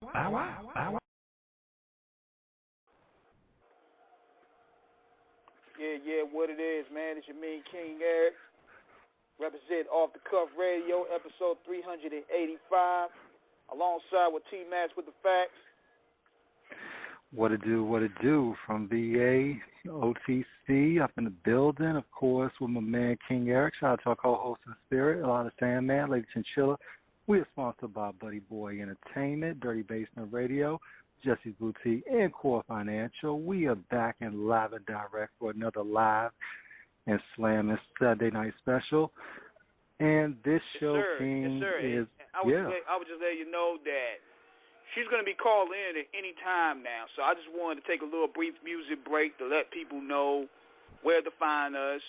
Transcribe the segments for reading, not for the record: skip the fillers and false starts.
Bow wow, bow wow. Yeah, what it is, man. It's your mean King Eric. Represent Off the Cuff Radio, episode 385. Alongside with T-Max with the facts. What it do from VA, OTC, up in the building, of course, with my man King Eric. Shout out to our co-host in spirit, a lot of Sandman, Lady Chinchilla. We are sponsored by Buddy Boy Entertainment, Dirty Basement Radio, Jesse's Boutique, and Core Financial. We are back in live and direct for another live and slamming Saturday night special. And this show, King, is I would just let you know that she's going to be called in at any time now. So I just wanted to take a little brief music break to let people know where to find us,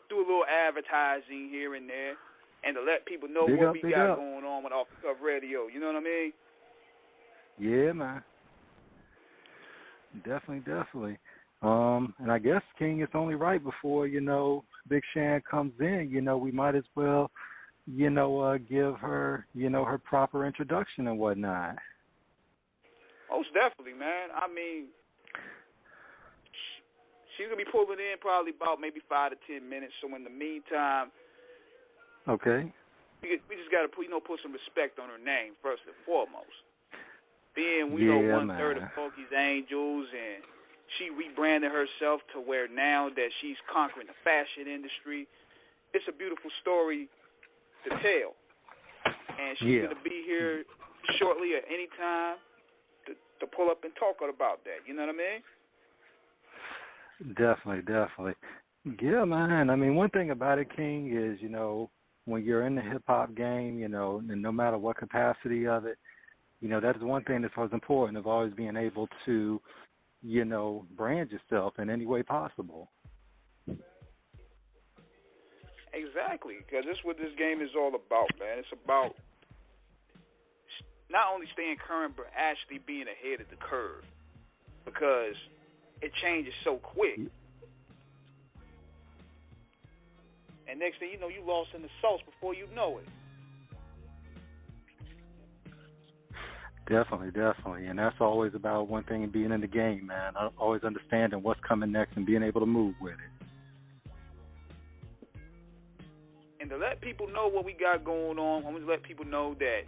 do a little advertising here and there, and to let people know what we got going on with Off the Cuff Radio. You know what I mean? Yeah, man. Definitely. And I guess, King, it's only right before, Big Shan comes in, we might as well, give her, her proper introduction and whatnot. Most definitely, man. I mean, she's going to be pulling in probably about maybe 5 to 10 minutes. So in the meantime, okay, we just got to put some respect on her name first and foremost. Being, we know one-third of Doggys Angels, and she rebranded herself to where now that she's conquering the fashion industry. It's a beautiful story to tell. And she's going to be here shortly at any time to pull up and talk about that. You know what I mean? Definitely. Yeah, man. I mean, one thing about it, King, is, when you're in the hip-hop game, and no matter what capacity of it, that is one thing that's always important, of always being able to, brand yourself in any way possible. Exactly, because that's what this game is all about, man. It's about not only staying current, but actually being ahead of the curve, because it changes so quick. And next thing you know, you lost in the sauce before you know it. Definitely. And that's always about one thing, being in the game, man. Always understanding what's coming next and being able to move with it. And to let people know what we got going on, I'm going to let people know that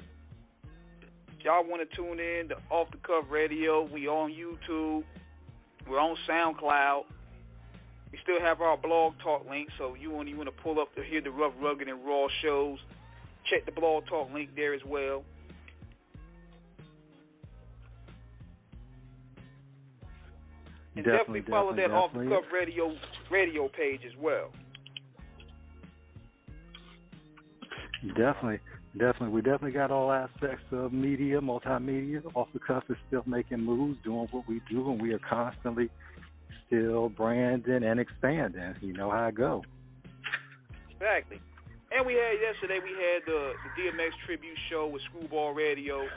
y'all want to tune in to Off the Cuff Radio. We on YouTube. We're on SoundCloud. We still have our blog talk link, so you want to pull up to hear the rough, rugged, and raw shows. Check the blog talk link there as well. And definitely follow that Off the Cuff radio page as well. Definitely. We definitely got all aspects of media, multimedia. Off the Cuff is still making moves, doing what we do, and we are constantly still branding and expanding. You know how it goes. Exactly. And yesterday we had the DMX tribute show with Screwball Radio.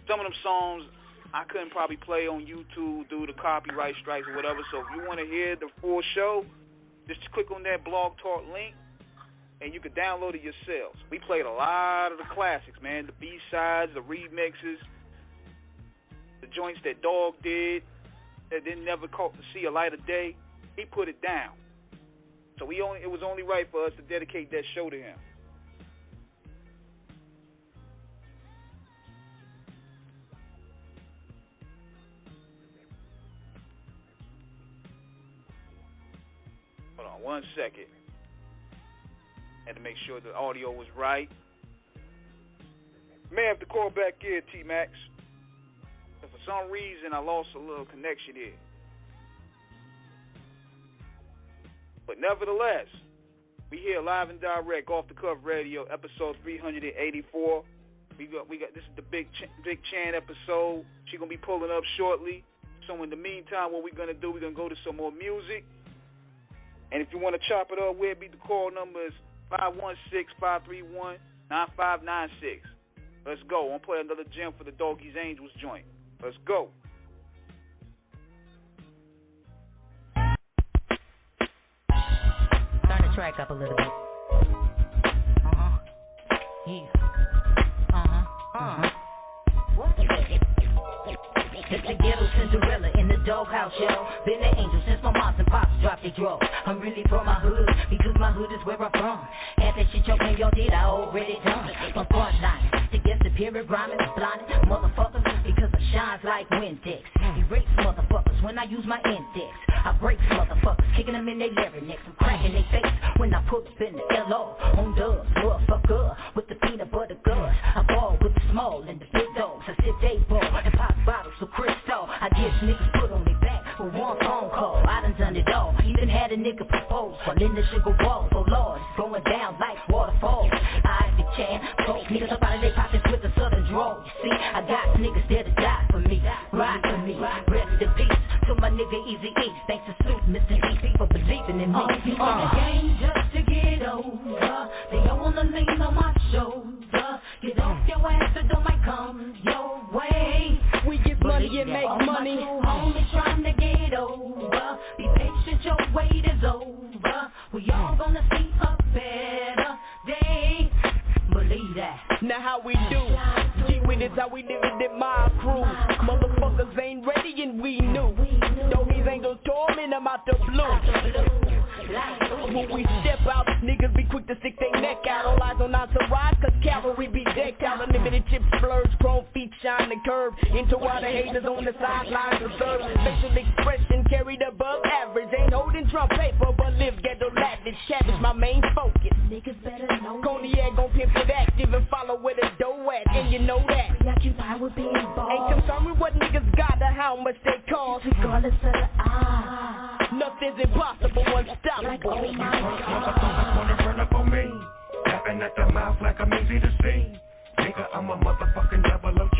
Some of them songs I couldn't probably play on YouTube due to copyright strikes or whatever. So if you want to hear the full show, just click on that blog talk link, and you can download it yourselves. We played a lot of the classics, man. The B-sides, the remixes, the joints that Dog did that didn't never see a light of day. He put it down. So it was only right for us to dedicate that show to him. Hold on 1 second. Had to make sure the audio was right. May have to call back in, T-Max. But for some reason, I lost a little connection here. But nevertheless, we here live and direct, Off the Cuff Radio, episode 384. We got this is the Big Chan episode. She's gonna be pulling up shortly. So in the meantime, what we're gonna do, we're gonna go to some more music. And if you want to chop it up with me, the call number is 516-531-9596. Let's go. I'm going to play another gem for the Doggys Angels joint. Let's go. Turn the track up a little bit. Yeah. What? doghouse, yo. Been an angel since my moms and pops dropped their drugs. I'm really from my hood, because my hood is where I'm from. Had that shit choking, y'all did, I already done. My front line, to get superior rhyming, blinding motherfuckers, because I shines like Windex. Erase motherfuckers when I use my index. I break motherfuckers, kicking them in their larynx. I'm cracking their face when I put in the LO. On dubs, motherfucker, with the peanut butter guts. I ball with the small and the big dogs. I sip they ball and pop bottles of Crystal. I get niggas put on their back for one phone call. I done it all, even had a nigga propose. While in the sugar wall, so Lord, it's going down like waterfalls. I the chance, poke niggas up out of their pockets with a southern draw. You see, I got niggas there to die for me, ride for me, rest in peace to my nigga Eazy E. Thanks to Snoop, Mr. E, for believing in me. You on the game just to get over. They don't wanna lean on my shoulder. Get off your ass or don't might come your way. We get money and make money. All my homies trying to get over. Be patient, your wait is over. We all gonna see a better day. Believe that. Now how we do? G-Win is how we live it in my crew. Motherfuckers ain't ready and we knew. Doggys Angels torment them out the blue. When we step out, niggas be quick to stick their neck out. All eyes on entourage, cause cavalry be decked out. Unlimited chips, splurge, chrome feet shine the curve. Into all the haters on the sidelines observe. Facial expression carried above average. Ain't holding Trump paper, but live ghetto lavish. Cabbage my main focus. Niggas better know. Cognac gon' pimp it active and follow where the dough at, and you know that. Preoccupied with being boss. Ain't concerned with what niggas got or how much they cost. Regardless of the odds. Nothing's impossible, unstoppable. Like, oh my Motherfuckers wanna run up on me, tapping at the mouth like I'm easy to see. Nigga, I'm a motherfucking double OG.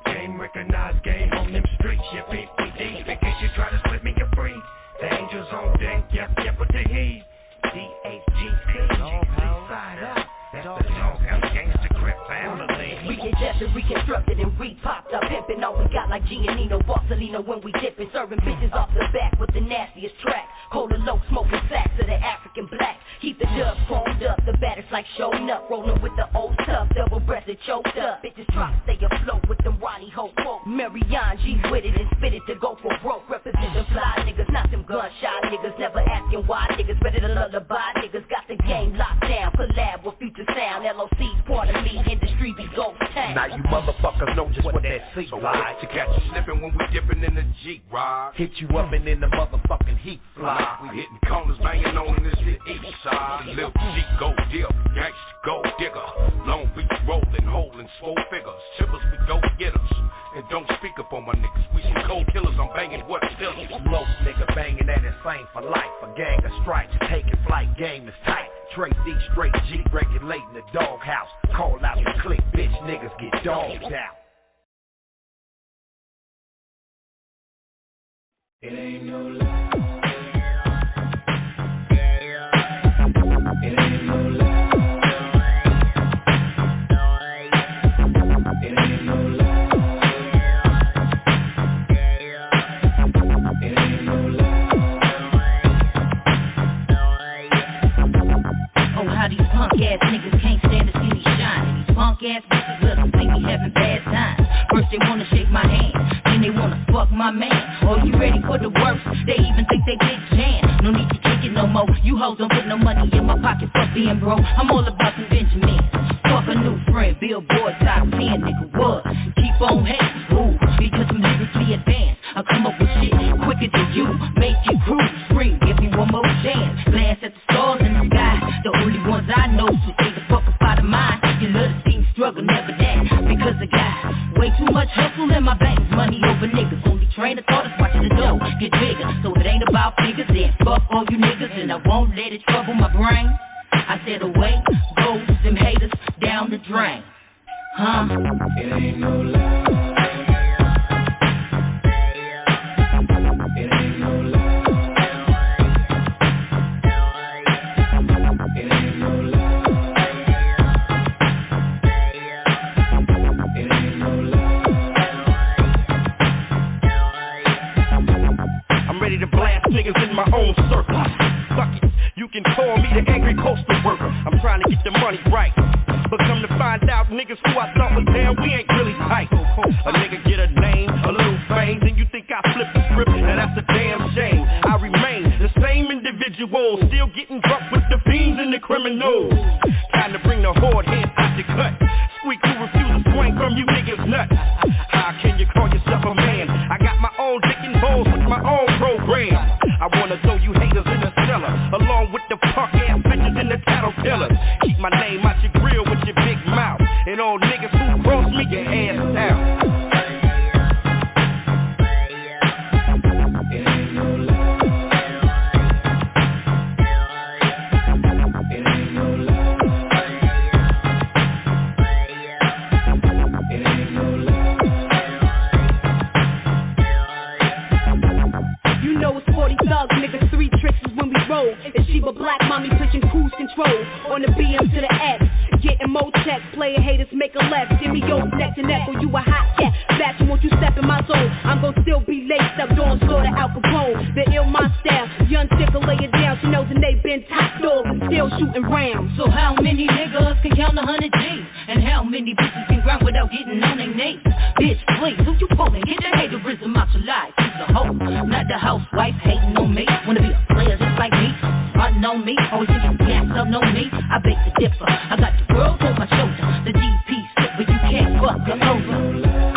Game recognized, game on them streets. Yeah, PPD, in case you try to slip me, you're free. The angels on deck, yep, with the heat. DHGC, side up. That's the Doghouse Gangsta Crip family. we get tested, reconstructed, and re-popped up. Pimpin' all we got like Giannino, Barcelona when we dippin'. Serving bitches off the back with the nastiest track. Cola low, smoking sacks of the African black. Keep the dubs chromed up, the baddest like showing up. Rolling with the old tough, double-breasted choked up. Bitches try to stay afloat with them Ronnie Ho quote. Marianne G's with it and spit it to go for broke. Represent the fly niggas, not them gunshot niggas. Never asking why niggas, ready to lullaby niggas. Got the game locked down, collab with future sound. LOC's part of me, industry be ghost town. Now you motherfuckers know just what that seat so like. To catch you slipping when we dipping in the Jeep ride. Hit you up and in the motherfucking heat fly. We hitting corners, banging on this shit east side. Lil G go dip, gangsta go digger. Long Beach rolling, holding swole figures. Chippers we go get us. And don't speak up on my niggas. We some cold killers. I'm banging what still. Low nigga banging that insane for life. A gang of stripes taking flight. Game is tight. Trey D straight G regulating the doghouse. Call out the click, bitch niggas get dogged out. It ain't no lie. It ain't no lie. It ain't no lie. It ain't no lie. Oh, how these punk ass niggas can't stand to see me shine. These punk ass bitches love to see me having bad times. First they wanna shake my hand, then they wanna fuck my man. Oh, you ready for the worst? They even think they big jam. No need to kick it no more. You hoes don't put no money in my pocket for being broke. I'm all about some Benjamin. Fuck a new friend, Billboard top 10, nigga, what? Keep on hating, ooh, because I'm lyrically advanced. I come up with shit quicker than you. Make your crew scream, give me one more chance. Glance at the stars in the sky, the only ones I know. So stay the fuck up out of mine. You love to see me struggle, never that. Because I got way too much hustle in my bank. Money over niggas, only train of thought is watching the dough get bigger. So it ain't about figures, then fuck all you niggas, and I won't let it trouble my brain. I said away goes them haters down the drain. Huh? It ain't no lie. It ain't no lie. It ain't no lie. It ain't no lie. I'm ready to blast niggas in my own circle. Fuck it, you can call me the angry postal worker. I'm trying to get the money right. But come to find out, niggas who I thought was down, we ain't really tight. A low. And she but black mommy pushing cruise control on the BM to the F. Getting more checks, player haters make a left. Give me your neck to neck or you a hot cat. Fashion, won't you step in my zone? I'm gon' still be laced up, doing sort of Al Capone. The ill my style, young tickle lay it down. She knows that they been top dog and still shooting rounds. So how many niggas can count 100 G's? And how many bitches can grind without getting on their knees? Bitch, please, who you calling? Get the haterism out your life. She's a hoe, not the housewife hating on me. Wanna be a player just like me, frontin' on me. Always thinking gas up on me. I beg to differ. I got the world on my shoulder. The DP slip, but you can't fuck her over.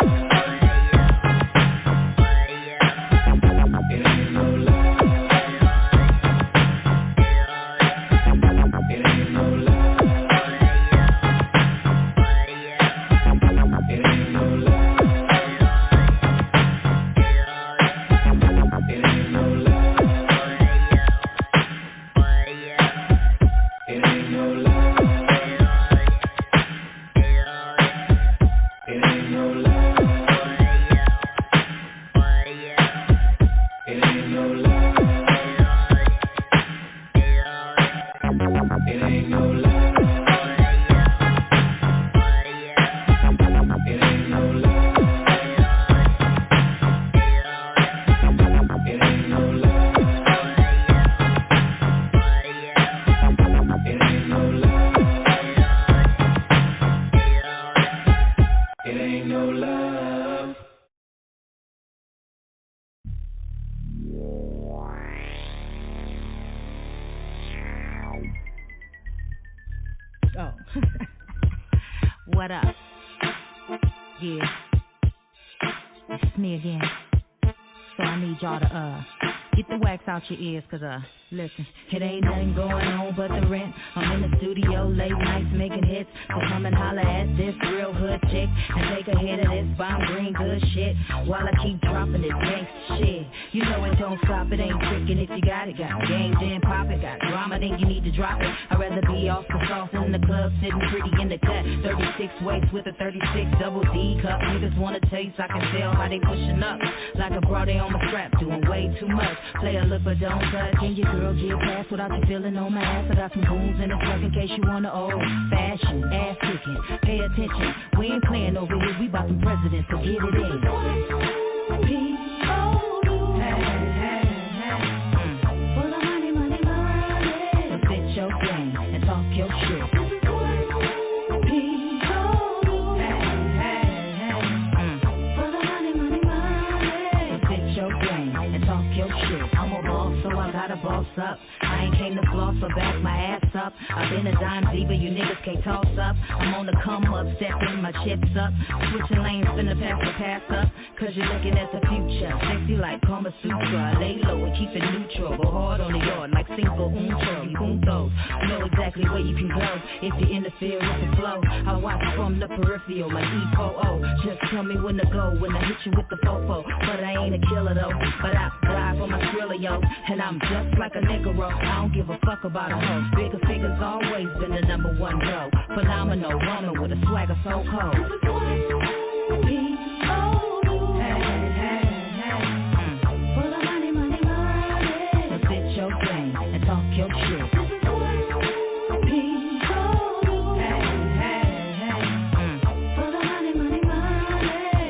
Oh. What up? Yeah. It's me again. So I need y'all to get the wax out your ears, cause listen, it ain't nothing going on but the rent. I'm in the studio late nights making hits. So come and holler at this real hood chick and take a hit of this bomb green good shit while I keep dropping this gangsta shit. You know it don't stop, it ain't tricking if you got it. Got game, then pop it. Got drama, then you need to drop it. I'd rather be off the sauce in the club, sitting pretty in the cut. 36 weights with a 36 double D cup. Niggas wanna taste, I can tell how they pushing up. Like a bra, they on my strap, doing way too much. Play a look but don't touch. Can your girl get past without you feeling on my ass? I got some goons in the truck in case you wanna old fashion ass kicking. Pay attention, we ain't playing over here. We bout some presidents, so get it in. For the money, money, money. So sit your game and talk your shit. Boss up. I ain't came to floss or back my ass up. I've been a dime diva, you niggas can't toss up. I'm on the come up, stepping my chips up. Switching lanes, finna pass up. Cause you're looking at the future. Sexy like Kama Sutra. Lay low and keep it neutral. Go hard on the yard like cinco un puntos. Know exactly where you can go if you interfere with the flow. I watch from the peripheral like E4O. Just tell me when to go when I hit you with the fofo. But I ain't a killer though. But I die for my thriller, yo. And I'm just like a nigga, I don't give a fuck about a hoe. Bigger figures always been the number one go. Phenomenal woman with a swagger so cold. For the money, money, money. So sit your game and talk your shit. For the money, money, money.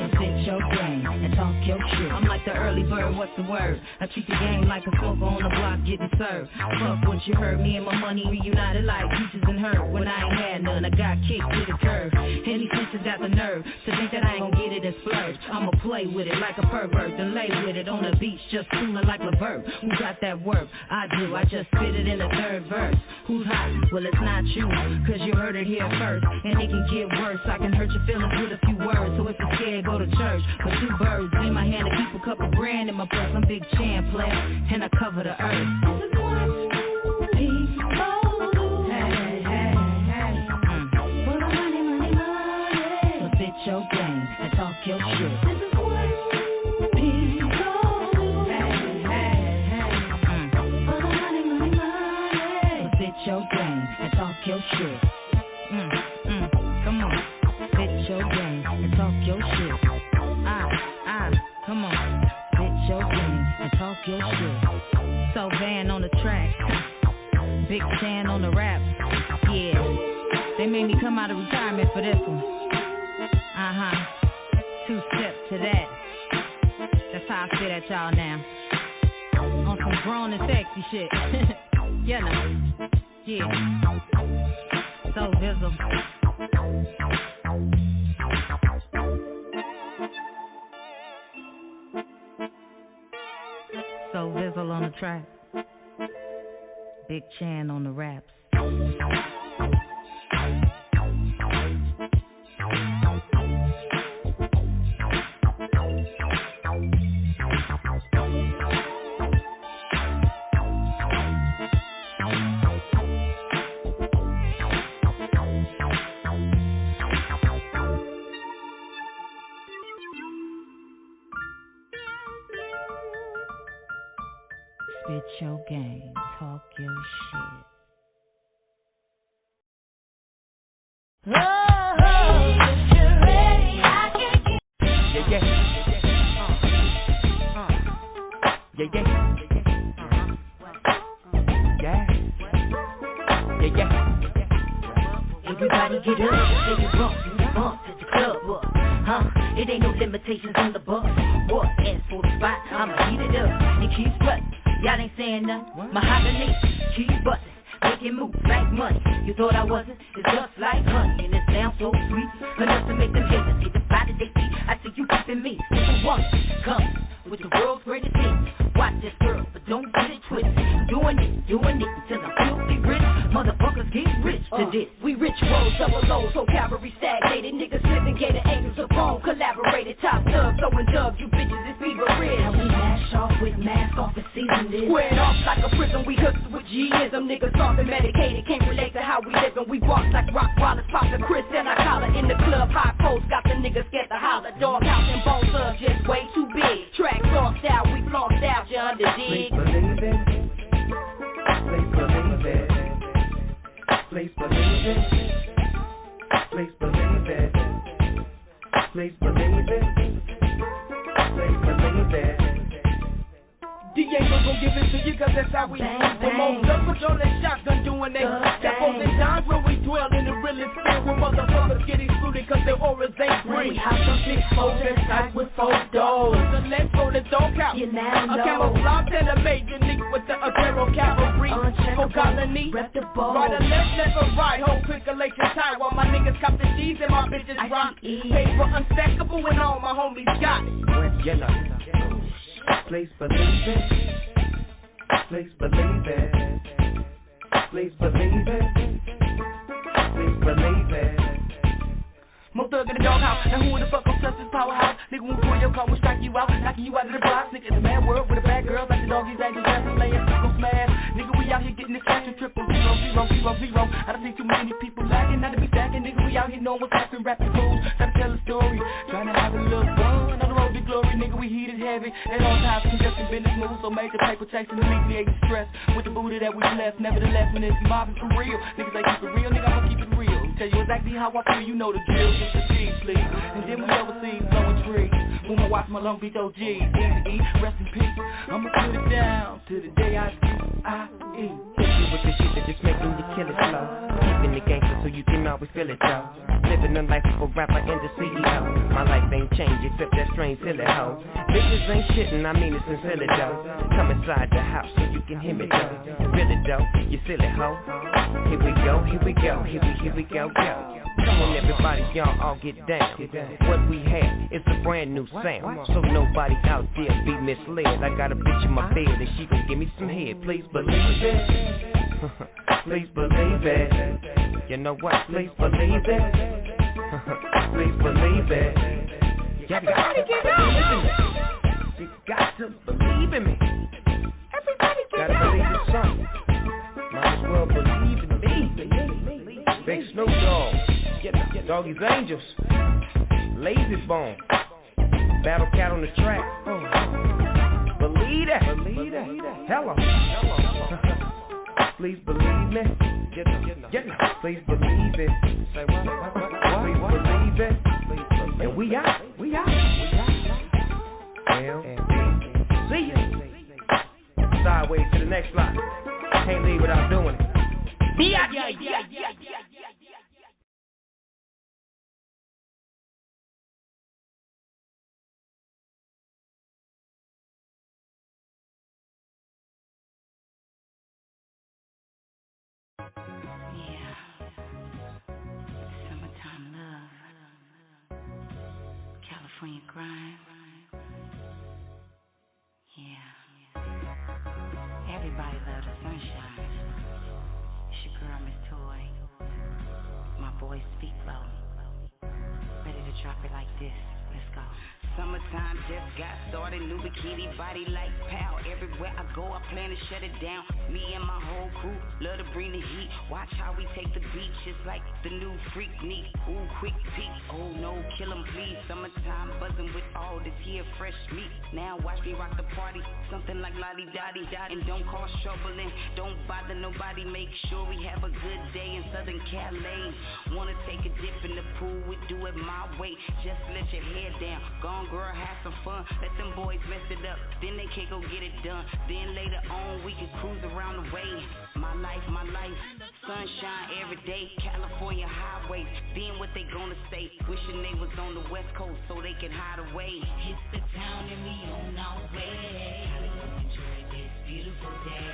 So sit your game and talk your shit. I'm like the early bird, what's the word? I treat the game like a smoker on the block getting served. Fuck what you heard, me and my money reunited like peaches and herb. When I ain't had none, I got kicked to the curb. And these bitches got the nerve to think that I ain't gon' get it and splurge. I'ma play with it like a pervert, then lay with it on the beach, just cooling like Levert. Who got that work? I do, I just spit it in the third verse. Who's hot? Well, it's not you, cause you heard it here first. And it can get worse, I can hurt your feelings with a few words. So if you're scared, go to church. But two birds in my hand to keep a couple grand in my purse. I'm Big Champ player, and I cover the earth. So sit your game and talk your shit. So sit your game and talk your shit. Come on, sit your game and talk your shit. Come on, sit your game and talk your shit. So Van on the track. Big Chan on the rap. Yeah, they made me come out of retirement for this one. 2 steps to that. That's how I spit at y'all now. On some grown and sexy shit. You know. Yeah. So visible. So Vizzle on the track. Big Chan on the raps. Spit your game, talk your shit. Oh, if you're ready, I can get. Yeah. Everybody get up, say you bump at the club, what? Huh? It ain't no limitations on the bus. What? Ask for the spot, I'ma heat it up and keep sweating. Y'all ain't saying nothing. My holiday, keep bustin', making moves like money. You thought I wasn't? It's just like honey, and it sounds so sweet, enough to make them haters get the body they see. I see you keeping me, little woman, come with the world's greatest hits. Watch this girl, but don't get it twisted. Doing it until I'm filthy rich. Motherfuckers get rich to this. We rich rolls, double lows, so cavalry stagnated. Niggas living, getting angels of bone, collaborated. Top thugs, throwing dubs, you bitches is fever rich. Now we mash off with mask off and season this. Squared off like a prison, we hooked with G-ism. Niggas talking medicated, can't relate to how we living. We walk like rock wallets, poppin' Chris and I collar in the club. High post, got the niggas scared to holler. Doghouse and bone thugs, just way too big. Track soft style, we flaunt style, you under dig. Please believe it. Please believe it. Please believe it. Please believe it. Please believe it. Please believe it. The Angels gon' give it to you cause that's how we promote. Just put on that shotgun doing they step on the times when we dwell in the realest field where motherfuckers get excluded cause their auras ain't free. We have some big folders, tight with photos. The left for the dog count. You now know. A camouflage and a major league with the Aguero cavalry. Whole colony. Rep the ball. Right or left, left or right. Whole circulation tight while my niggas cop the G's and my bitches rock. Paper unstackable when all my homies got it. You know. Please believe it. Please believe it. Please believe it. Please believe it. More thug in the doghouse. Now who in the fuck gon' touch this powerhouse? Nigga won't pull your car, will strike you out, knocking you out of the box. Nigga, it's a mad world with a bad girl like the Doggys Angels, dancing, laying, gon' smash. Nigga, we out here getting this cash and 00000. I done seen too many people lagging, not to be stacking. Nigga, we out here knowing what's happening, rapping fools, trying to tell a story, trying to have a little fun on the road to glory. Nigga, we heated heavy, at all times conducting business moves, so major paper chasing, alleviating stress with the booty that we blessed. Nevertheless, when it's mobbing for real, niggas like keep it real, nigga, I'ma keep it real. Tell you exactly how I feel, you know the drill. Get the G's, please. And then we overseas blowing trees. When I watch my Long Beach OGs, Eazy E, rest in peace. I'ma put it down to the day I eat. Hit you with the shit that just making you kill it slow. Keeping the gangster so you can always feel it though. Living a life of a rapper and the CEO. My life ain't changed except that strange silly hoe. Bitches ain't shitting, I mean it sincerely though. Come inside the house so you can hear me though. Really though, you silly hoe. Here we go, here we go, here we go, go. Come on everybody, y'all all get down. What we have is a brand new sound, so nobody out there be misled. I got a bitch in my bed and she gon' give me some head. Please believe it. Please believe it. You know what? Please believe it. Please believe it. You gotta get out. You got to believe in me. Everybody gotta believe in something. Might as well believe in me. Big Snoop Dogg, Doggys Angels, Lazy Bone, Battle Cat on the track. Believe that. Hello. Please believe me. Please believe it. Say what? Please believe it. And we out. See you. Sideways to the next line. Can't leave without doing it. Summertime love, California grind. Yeah. Everybody loves the sunshine. It's your girl, Miss Toy. My boy, Speak Low. Ready to drop it like this. Let's go. Summertime just got started, new bikini body like pow. Everywhere I go, I plan to shut it down. Me and my whole crew love to bring the heat. Watch how we take the beach, it's like the new freak neat. Ooh, quick peek, oh no, kill 'em please. Summertime buzzing with all this here fresh meat. Now watch me rock the party, something like Lottie Dottie. And don't cause trouble and don't bother nobody. Make sure we have a good day in Southern Cali. Wanna take a dip in the pool, we do it my way. Just let your head down, gone girl, have some fun. Let them boys mess it up, then they can't go get it done. Then later on we can cruise around the way. My life, sunshine every day. California highways, then what they gonna say? Wishing they was on the West Coast so they can hide away. It's the town and we on our way. Gotta enjoy this beautiful day.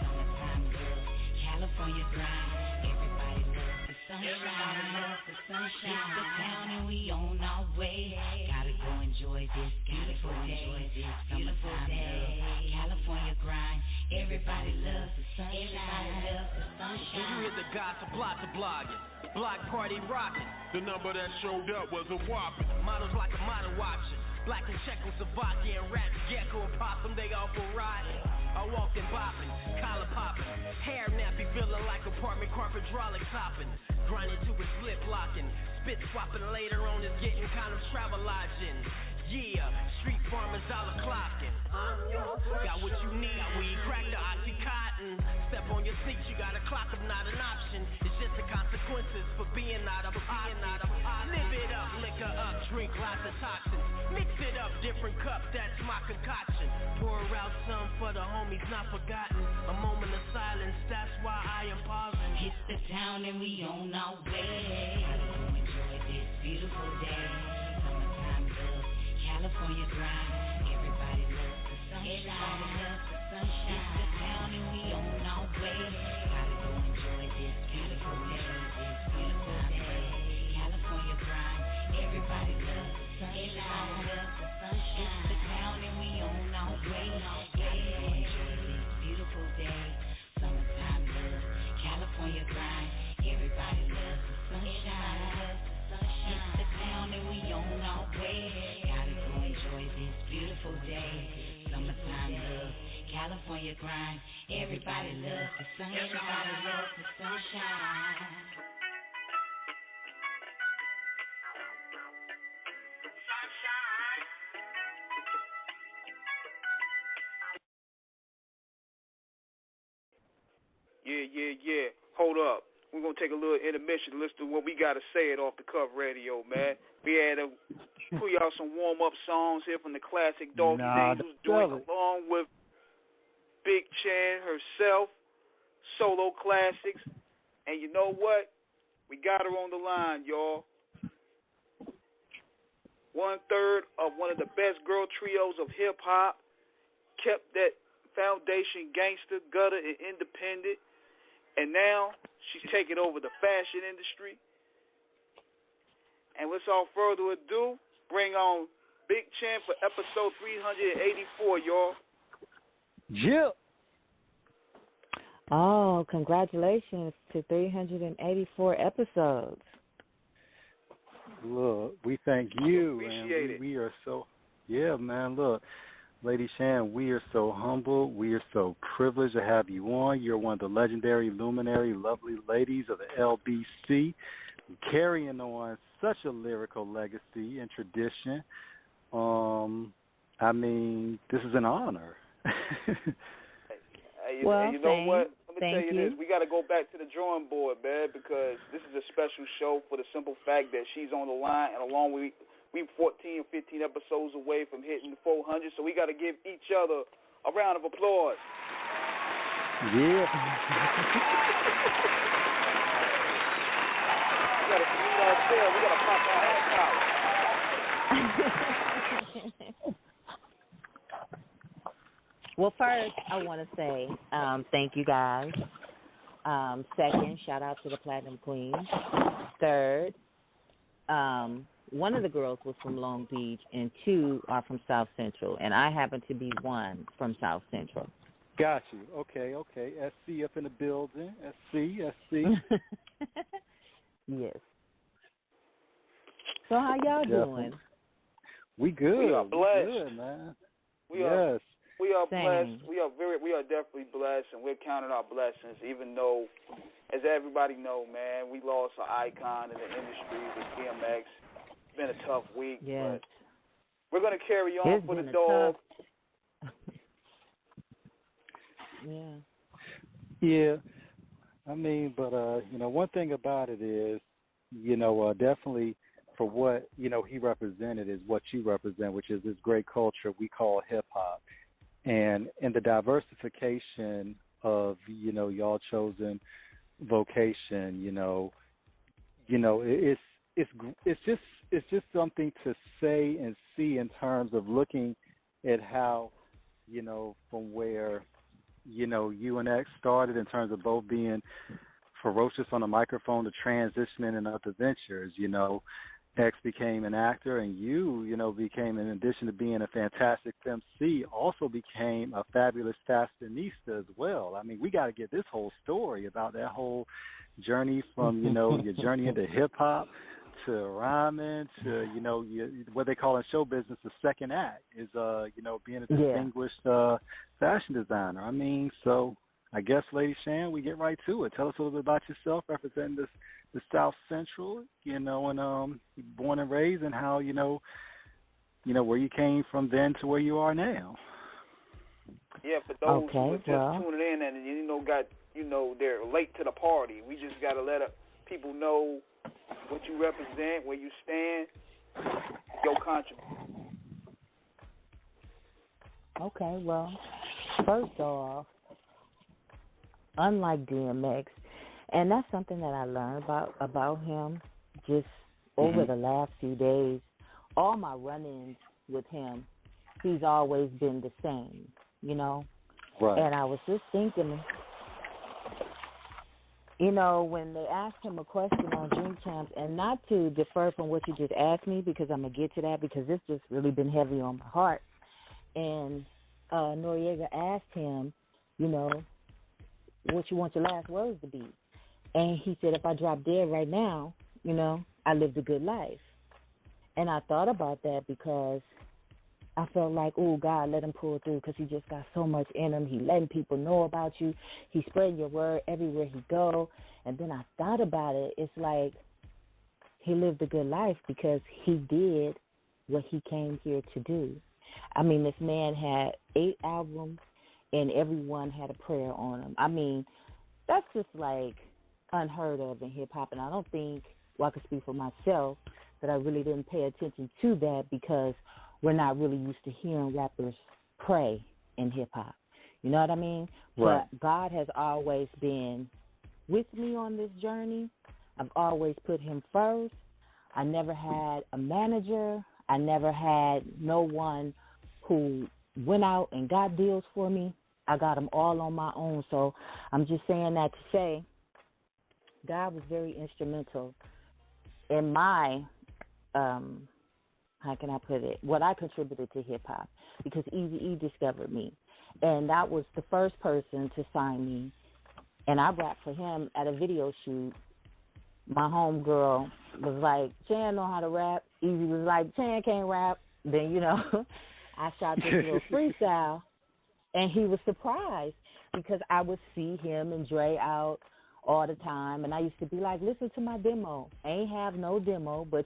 Summertime love, California grind. Everybody loves the sunshine. Everybody loves the sunshine. It's the town and we on our way. Gotta go enjoy this beautiful day. Summertime love, California grind. Everybody loves the sunshine. Everybody loves the sunshine. Did you hear the gossip, lots of blogging, block party rocking? The number that showed up was a whopping. Models like a model watching. Black and Czechoslovakian, rat, gecko, and possum, they all for riding. I walked in bopping, collar popping, hair nappy, feeling like apartment carpet hydraulic topping. Grinding to a slip locking, spit swapping later on is getting kind of travel lodging. Yeah, street farmers dollar clocking. Got what you need, weed, crack the oxycontin. Step on your seat, you gotta clock them, not an option. It's just the consequences for being out of option. Live it up, liquor up, drink lots of toxins. Mix it up, different cups, that's my concoction. Pour out some for the homies not forgotten. A moment of silence, that's why I am pausing. It's the town and we on our way. Gotta go enjoy this beautiful day. Summertime love, California grind. Everybody loves the sunshine. Everybody loves the sunshine. It's the town and we on our way. Gotta go enjoy this beautiful day. Beautiful day. California grind. Everybody loves the sunshine. Everybody loves the sunshine. It's the town and we on our way. Gotta go enjoy this beautiful day. Summertime love, California grind. Everybody loves the sunshine. It's the town and we on our way. Gotta go enjoy this beautiful day. Summertime love, California grind. Everybody loves the sunshine. Everybody loves the sunshine. Yeah. Hold up. We're going to take a little intermission to listen to what we got to say it off the cuff radio, man. We had to pull y'all some warm-up songs here from the classic Doggys Angels, doing along with Big Chan herself, solo classics. And you know what? We got her on the line, y'all. 1/3 of one of the best girl trios of hip-hop, kept that foundation gangster, gutter, and independent. And now she's taking over the fashion industry. And without further ado, bring on Big Chan for episode 384, y'all. Yeah. Oh, congratulations to 384 episodes. Look, we thank you. Appreciate and we are so, yeah, man, look. Lady Shan, we are so humbled. We are so privileged to have you on. You're one of the legendary, luminary, lovely ladies of the LBC, carrying on such a lyrical legacy and tradition. I mean, this is an honor. Well, you know what? Let me thank tell you this. We got to go back to the drawing board, man, because this is a special show for the simple fact that she's on the line, and along with we 14 or 15 episodes away from hitting the 400, so we got to give each other a round of applause. Yeah. We gotta feed ourselves. We gotta pop our ass out. Well, first, I want to say thank you guys. Second, shout out to the Platinum Queen. Third, one of the girls was from Long Beach, and two are from South Central, and I happen to be one from South Central. Got you. Okay. SC up in the building. SC. Yes. So how y'all doing? We good. We are blessed. We good, man. We are blessed. We are definitely blessed, and we're counting our blessings. Even though, as everybody know, man, we lost an icon in the industry with DMX. It's been a tough week, but we're gonna carry on for the dog. Yeah. I mean, but one thing about it is, definitely for what he represented is what you represent, which is this great culture we call hip hop, and the diversification of y'all chosen vocation. It's just something to say and see in terms of looking at how from where you and X started in terms of both being ferocious on the microphone to transitioning in other ventures. X became an actor, and you became, in addition to being a fantastic MC, also became a fabulous fashionista as well. I mean, we got to get this whole story about that whole journey from, your journey into hip-hop to rhyming to, what they call in show business the second act is, being a distinguished fashion designer. I mean, so I guess, Lady Shan, we get right to it. Tell us a little bit about yourself, representing the South Central, and born and raised, and how, where you came from then to where you are now. Yeah, for those who are just tuning in and they're late to the party, we just got to let people know what you represent, where you stand, your contribution. Okay, well, first off, unlike DMX, and that's something that I learned about him just over the last few days, all my run-ins with him, he's always been the same, Right. And I was just thinking, when they asked him a question on Drink Champs, and not to defer from what you just asked me, because I'm going to get to that, because it's just really been heavy on my heart. And Noriega asked him, what you want your last words to be? And he said, if I drop dead right now, I lived a good life. And I thought about that because I felt like, oh, God, let him pull through, because he just got so much in him. He letting people know about you. He's spreading your word everywhere he go. And then I thought about it. It's like he lived a good life because he did what he came here to do. I mean, this man had 8 albums, and everyone had a prayer on him. I mean, that's just like unheard of in hip-hop, and I don't think, I can speak for myself, that I really didn't pay attention to that because we're not really used to hearing rappers pray in hip-hop. You know what I mean? Right. But God has always been with me on this journey. I've always put him first. I never had a manager. I never had no one who went out and got deals for me. I got them all on my own. So I'm just saying that to say God was very instrumental in my, how can I put it, what I contributed to hip-hop, because Eazy E discovered me. And that was the first person to sign me. And I rapped for him at a video shoot. My homegirl was like, Chan know how to rap. Eazy was like, Chan can't rap. Then, I shot this little freestyle, and he was surprised because I would see him and Dre out all the time, and I used to be like, listen to my demo. I ain't have no demo, but,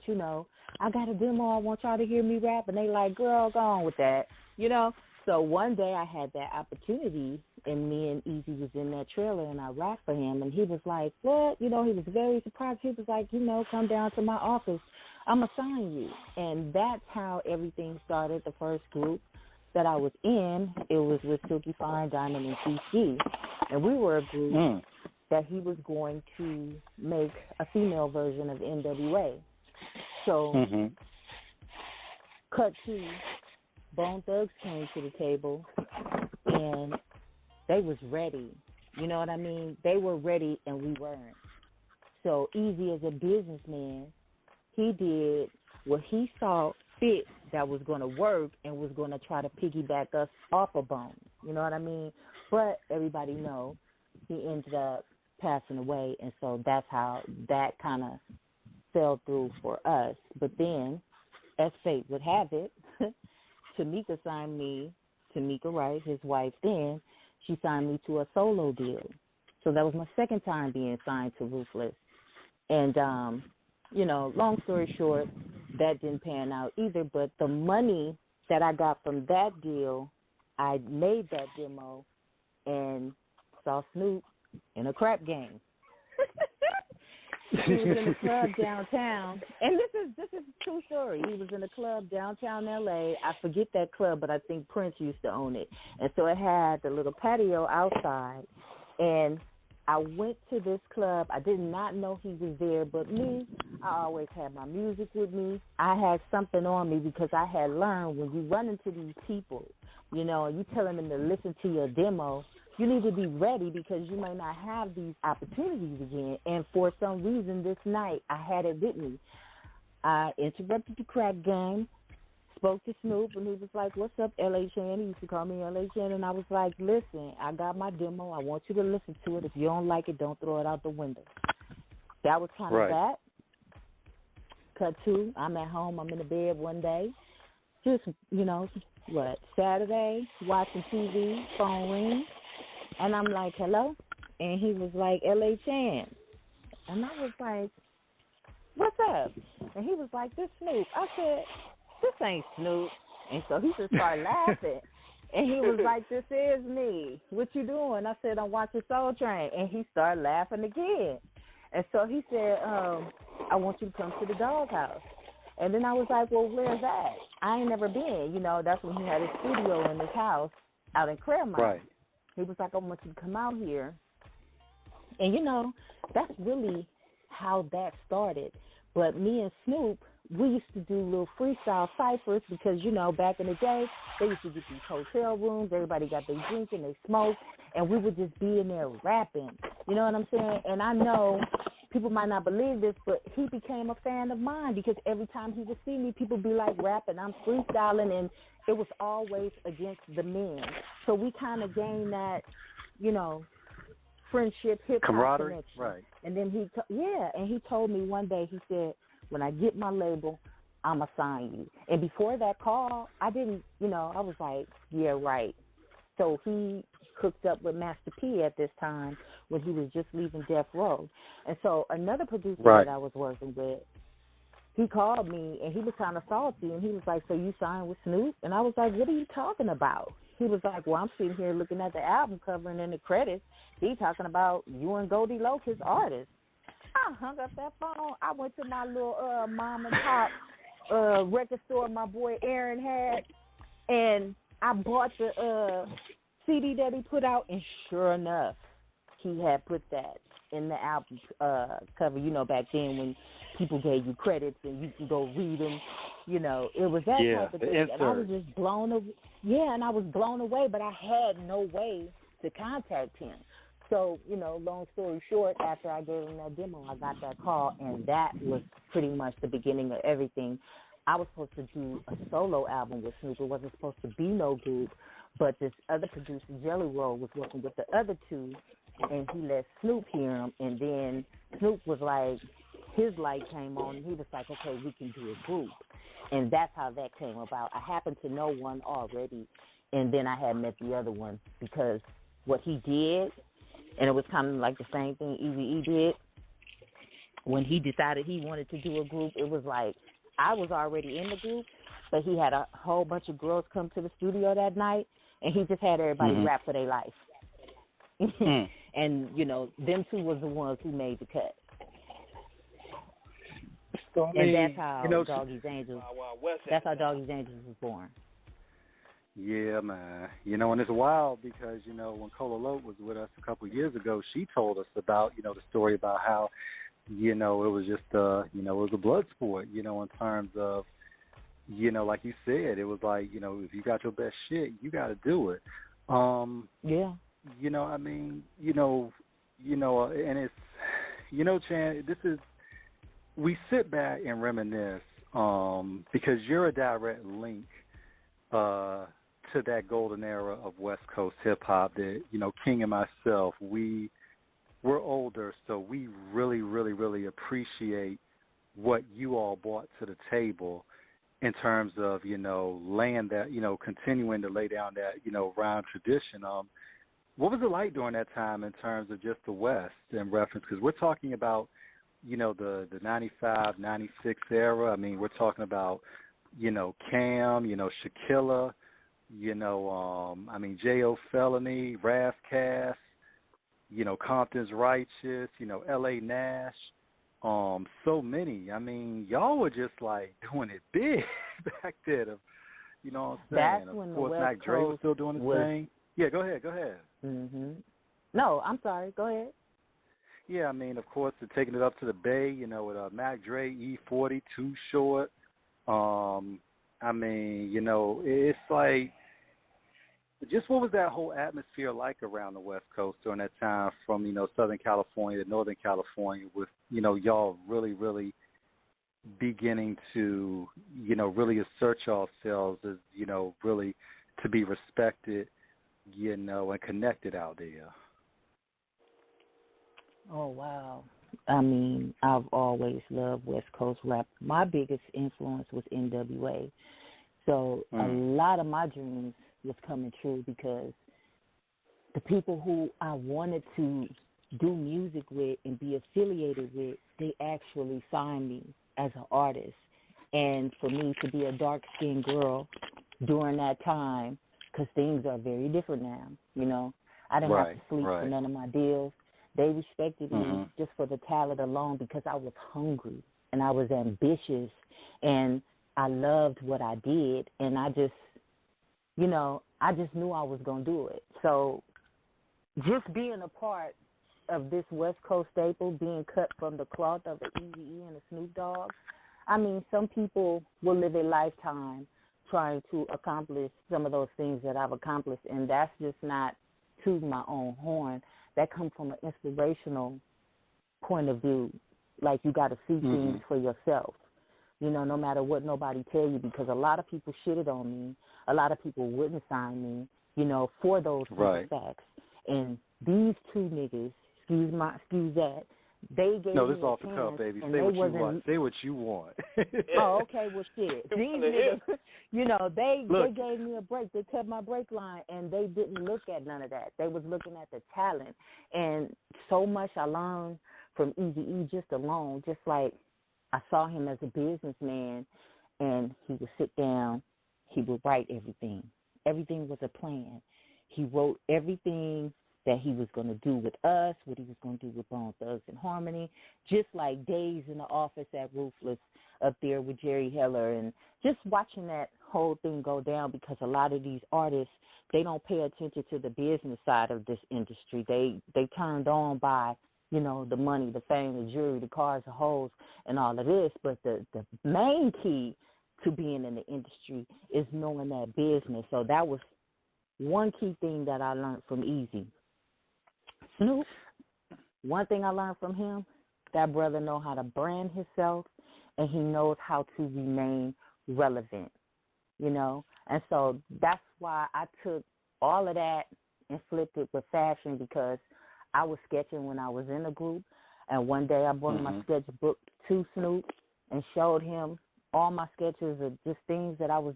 I got a demo. I want y'all to hear me rap, and they like, girl, go on with that, So one day I had that opportunity, and me and Eazy was in that trailer, and I rapped for him, and he was like, what? He was very surprised. He was like, come down to my office. I'm going to sign you. And that's how everything started. The first group that I was in, it was with Silky Fine, Diamond, and CC. and we were a group that he was going to make a female version of NWA. So, cut to, Bone Thugs came to the table, and they was ready. You know what I mean? They were ready, and we weren't. So, Eazy, as a businessman, he did what he saw fit that was going to work and was going to try to piggyback us off of Bone. You know what I mean? But everybody know he ended up passing away, and so that's how that kind of fell through for us. But then, as fate would have it, Tamika signed me, Tamika Wright, his wife then, she signed me to a solo deal. So that was my second time being signed to Ruthless. And, you know, long story short, that didn't pan out either. But the money that I got from that deal, I made that demo and saw Snoop in a crap game. He was in a club downtown, and this is a true story. He was in a club downtown L.A. I forget that club, but I think Prince used to own it. And so it had the little patio outside, and I went to this club. I did not know he was there, but me, I always had my music with me. I had something on me because I had learned when you run into these people, you know, and you telling them to listen to your demo, you need to be ready because you may not have these opportunities again. And for some reason this night, I had it with me. I interrupted the crack game, spoke to Snoop, and he was like, "What's up, L.A. Chan?" He used to call me L.A. Chan, and I was like, "Listen, I got my demo. I want you to listen to it. If you don't like it, don't throw it out the window." That was kind of that. Cut to, I'm at home. I'm in the bed one day. Just, you know, Saturday, watching TV, phone rings. And I'm like, "Hello?" And he was like, "L.A. Chan." And I was like, "What's up?" And he was like, "This Snoop." I said, "This ain't Snoop." And so he just started laughing. And he was like, "This is me. What you doing?" I said, "I'm watching Soul Train." And he started laughing again. And so he said, "I want you to come to the Doghouse." And then I was like, "Well, where's that?" I ain't never been. You know, that's when he had his studio in his house out in Claremont. Right. He was like, "I want you to come out here." And, you know, that's really how that started. But me and Snoop, we used to do little freestyle ciphers because, you know, back in the day, they used to get these hotel rooms. Everybody got their drink and they smoked, and we would just be in there rapping. You know what I'm saying? And I know people might not believe this, but he became a fan of mine because every time he would see me, people be like rapping. I'm freestyling, and it was always against the men. So we kind of gained that, you know, friendship, hip-hop connection. Right. And then he told me one day, he said, "When I get my label, I'm going to sign you." And before that call, I didn't, you know, I was like, yeah, right. So he hooked up with Master P at this time when he was just leaving Death Row. And so another producer that I was working with, he called me, and he was kind of salty, and he was like, "So you signed with Snoop?" And I was like, "What are you talking about?" He was like, "Well, I'm sitting here looking at the album cover and in the credits, he talking about you and Goldie Loc, his artist." I hung up that phone. I went to my little mom and pop record store my boy Aaron had, and I bought the CD that he put out, and sure enough, he had put that in the album cover. You know, back then when people gave you credits and you can go read them, you know, it was that type of thing. And I was just blown away. Yeah, and I was blown away, but I had no way to contact him. So, you know, long story short, after I gave him that demo, I got that call, and that was pretty much the beginning of everything. I was supposed to do a solo album with Snoop. It wasn't supposed to be no group, but this other producer, Jelly Roll, was working with the other two, and he let Snoop hear him, and then Snoop was like, his light came on, and he was like, "Okay, we can do a group." And that's how that came about. I happened to know one already, and then I had met the other one because what he did, and it was kind of like the same thing Eazy E did, when he decided he wanted to do a group, it was like I was already in the group, but he had a whole bunch of girls come to the studio that night, and he just had everybody rap for their life. And, you know, them two was the ones who made the cut. So, and that's how Doggys Angels. That's how Doggys Angels was born. Yeah, man. And it's wild because, when Cola Lote was with us a couple of years ago, she told us about, the story about how, it was just, it was a blood sport, in terms of, like you said, it was like, if you got your best shit, you got to do it. Yeah. I mean, and it's, Chan, this is, we sit back and reminisce, because you're a direct link, to that golden era of West Coast hip hop that, King and myself, we're older, so we really, really, really appreciate what you all brought to the table in terms of, laying that, continuing to lay down that, rhyme tradition. What was it like during that time in terms of just the West in reference? Because we're talking about, the 95, 96 era. I mean, we're talking about, Cam, Shaquilla, J.O. Felony, Ras Kass, Compton's Righteous, L.A. Nash, so many. I mean, y'all were just like doing it big back then. You know what I'm saying? That's when of the course, West Mac Dre was still doing the thing. Yeah, go ahead. Mhm. No, I'm sorry. Go ahead. Yeah, I mean, of course, they're taking it up to the Bay, with Mac Dre, E40, Too Short. It's like, just what was that whole atmosphere like around the West Coast during that time from, Southern California to Northern California with, y'all really, really beginning to, really assert yourselves as, really to be respected, and connected out there? Oh, wow. I mean, I've always loved West Coast rap. My biggest influence was NWA. So a lot of my dreams was coming true because the people who I wanted to do music with and be affiliated with, they actually signed me as an artist. And for me to be a dark-skinned girl during that time, because things are very different now, I didn't have to sleep for none of my deals. They respected me just for the talent alone because I was hungry and I was ambitious and I loved what I did, and I just knew I was going to do it. So just being a part of this West Coast staple, being cut from the cloth of the Eazy E and the Snoop Dogg, I mean, some people will live a lifetime trying to accomplish some of those things that I've accomplished, and that's just not to my own horn. That comes from an inspirational point of view. Like, you got to see things for yourself, no matter what nobody tell you, because a lot of people shitted on me. A lot of people wouldn't sign me, for those facts. And these two niggas, excuse that, they gave me a chance. No, this is off the cuff, baby. Say what you want. Say what you want. Oh, okay, well, shit. These niggas, they gave me a break. They cut my break line, and they didn't look at none of that. They was looking at the talent. And so much I learned from Eazy E just alone, just like I saw him as a businessman, and he would sit down, he would write everything. Everything was a plan. He wrote everything that he was going to do with us, what he was going to do with Bone Thugs and Harmony, just like days in the office at Ruthless up there with Jerry Heller, and just watching that whole thing go down, because a lot of these artists, they don't pay attention to the business side of this industry. They turned on by, the money, the fame, the jewelry, the cars, the hoes, and all of this, but the main key to being in the industry is knowing that business. So that was one key thing that I learned from Eazy. Snoop, one thing I learned from him, that brother know how to brand himself, and he knows how to remain relevant, And so that's why I took all of that and flipped it with fashion, because I was sketching when I was in a group, and one day I brought my sketchbook to Snoop and showed him all my sketches of just things that I was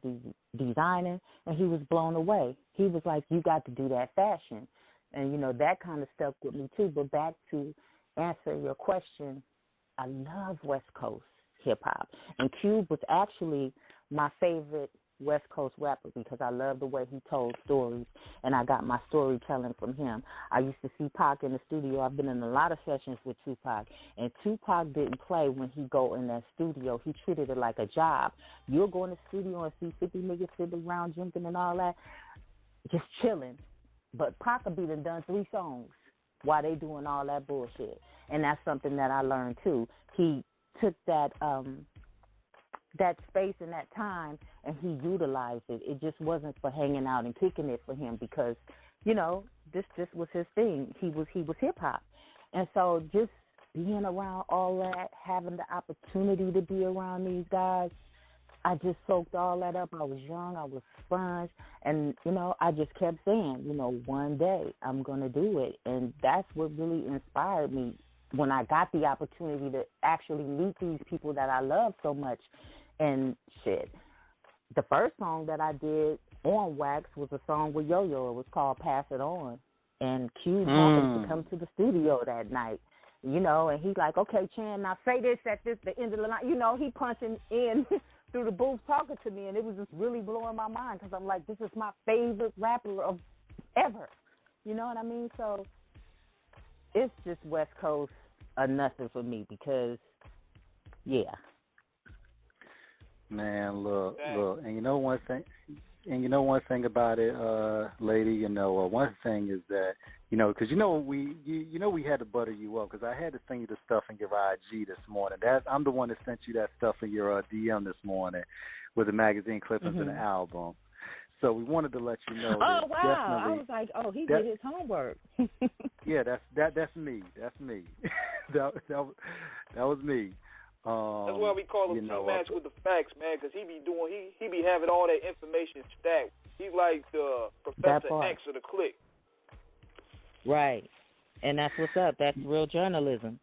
designing, and he was blown away. He was like, you got to do that fashion. And, that kind of stuck with me, too. But back to answer your question, I love West Coast hip-hop. And Cube was actually my favorite West Coast rapper because I love the way he told stories, and I got my storytelling from him. I used to see Pac in the studio. I've been in a lot of sessions with Tupac, and Tupac didn't play when he go in that studio. He treated it like a job. You'll go in the studio and see 50 niggas sitting around drinking and all that, just chilling. But Pac will be done 3 songs while they doing all that bullshit, and that's something that I learned too. He took that space and that time, and he utilized it. It just wasn't for hanging out and kicking it for him because, you know, this just was his thing. He was hip hop, and so just being around all that, having the opportunity to be around these guys, I just soaked all that up. I was young, I was sponge, and, you know, I just kept saying, you know, one day I'm going to do it, and that's what really inspired me when I got the opportunity to actually meet these people that I love so much. And shit, the first song that I did on Wax was a song with Yo-Yo. It was called Pass It On. And Q happened to come to the studio that night, you know, and he's like, okay, Chan, now say this at the end of the line. You know, he punching in through the booth talking to me, and it was just really blowing my mind because I'm like, this is my favorite rapper of ever. You know what I mean? So it's just West Coast or nothing for me because, yeah. Man, look, and you know one thing about it, lady. You know, one thing is that, you know, because we had to butter you up because I had to send you the stuff in your IG this morning. I'm the one that sent you that stuff in your DM this morning with the magazine clippings and the album. So we wanted to let you know. Oh that wow! I was like, oh, he did his homework. Yeah, that's me. That's me. that was me. That's why we call him T-Match with the facts, man, because he be having all that information stacked. He's like the Professor X of the clique. Right. And that's what's up. That's real journalism.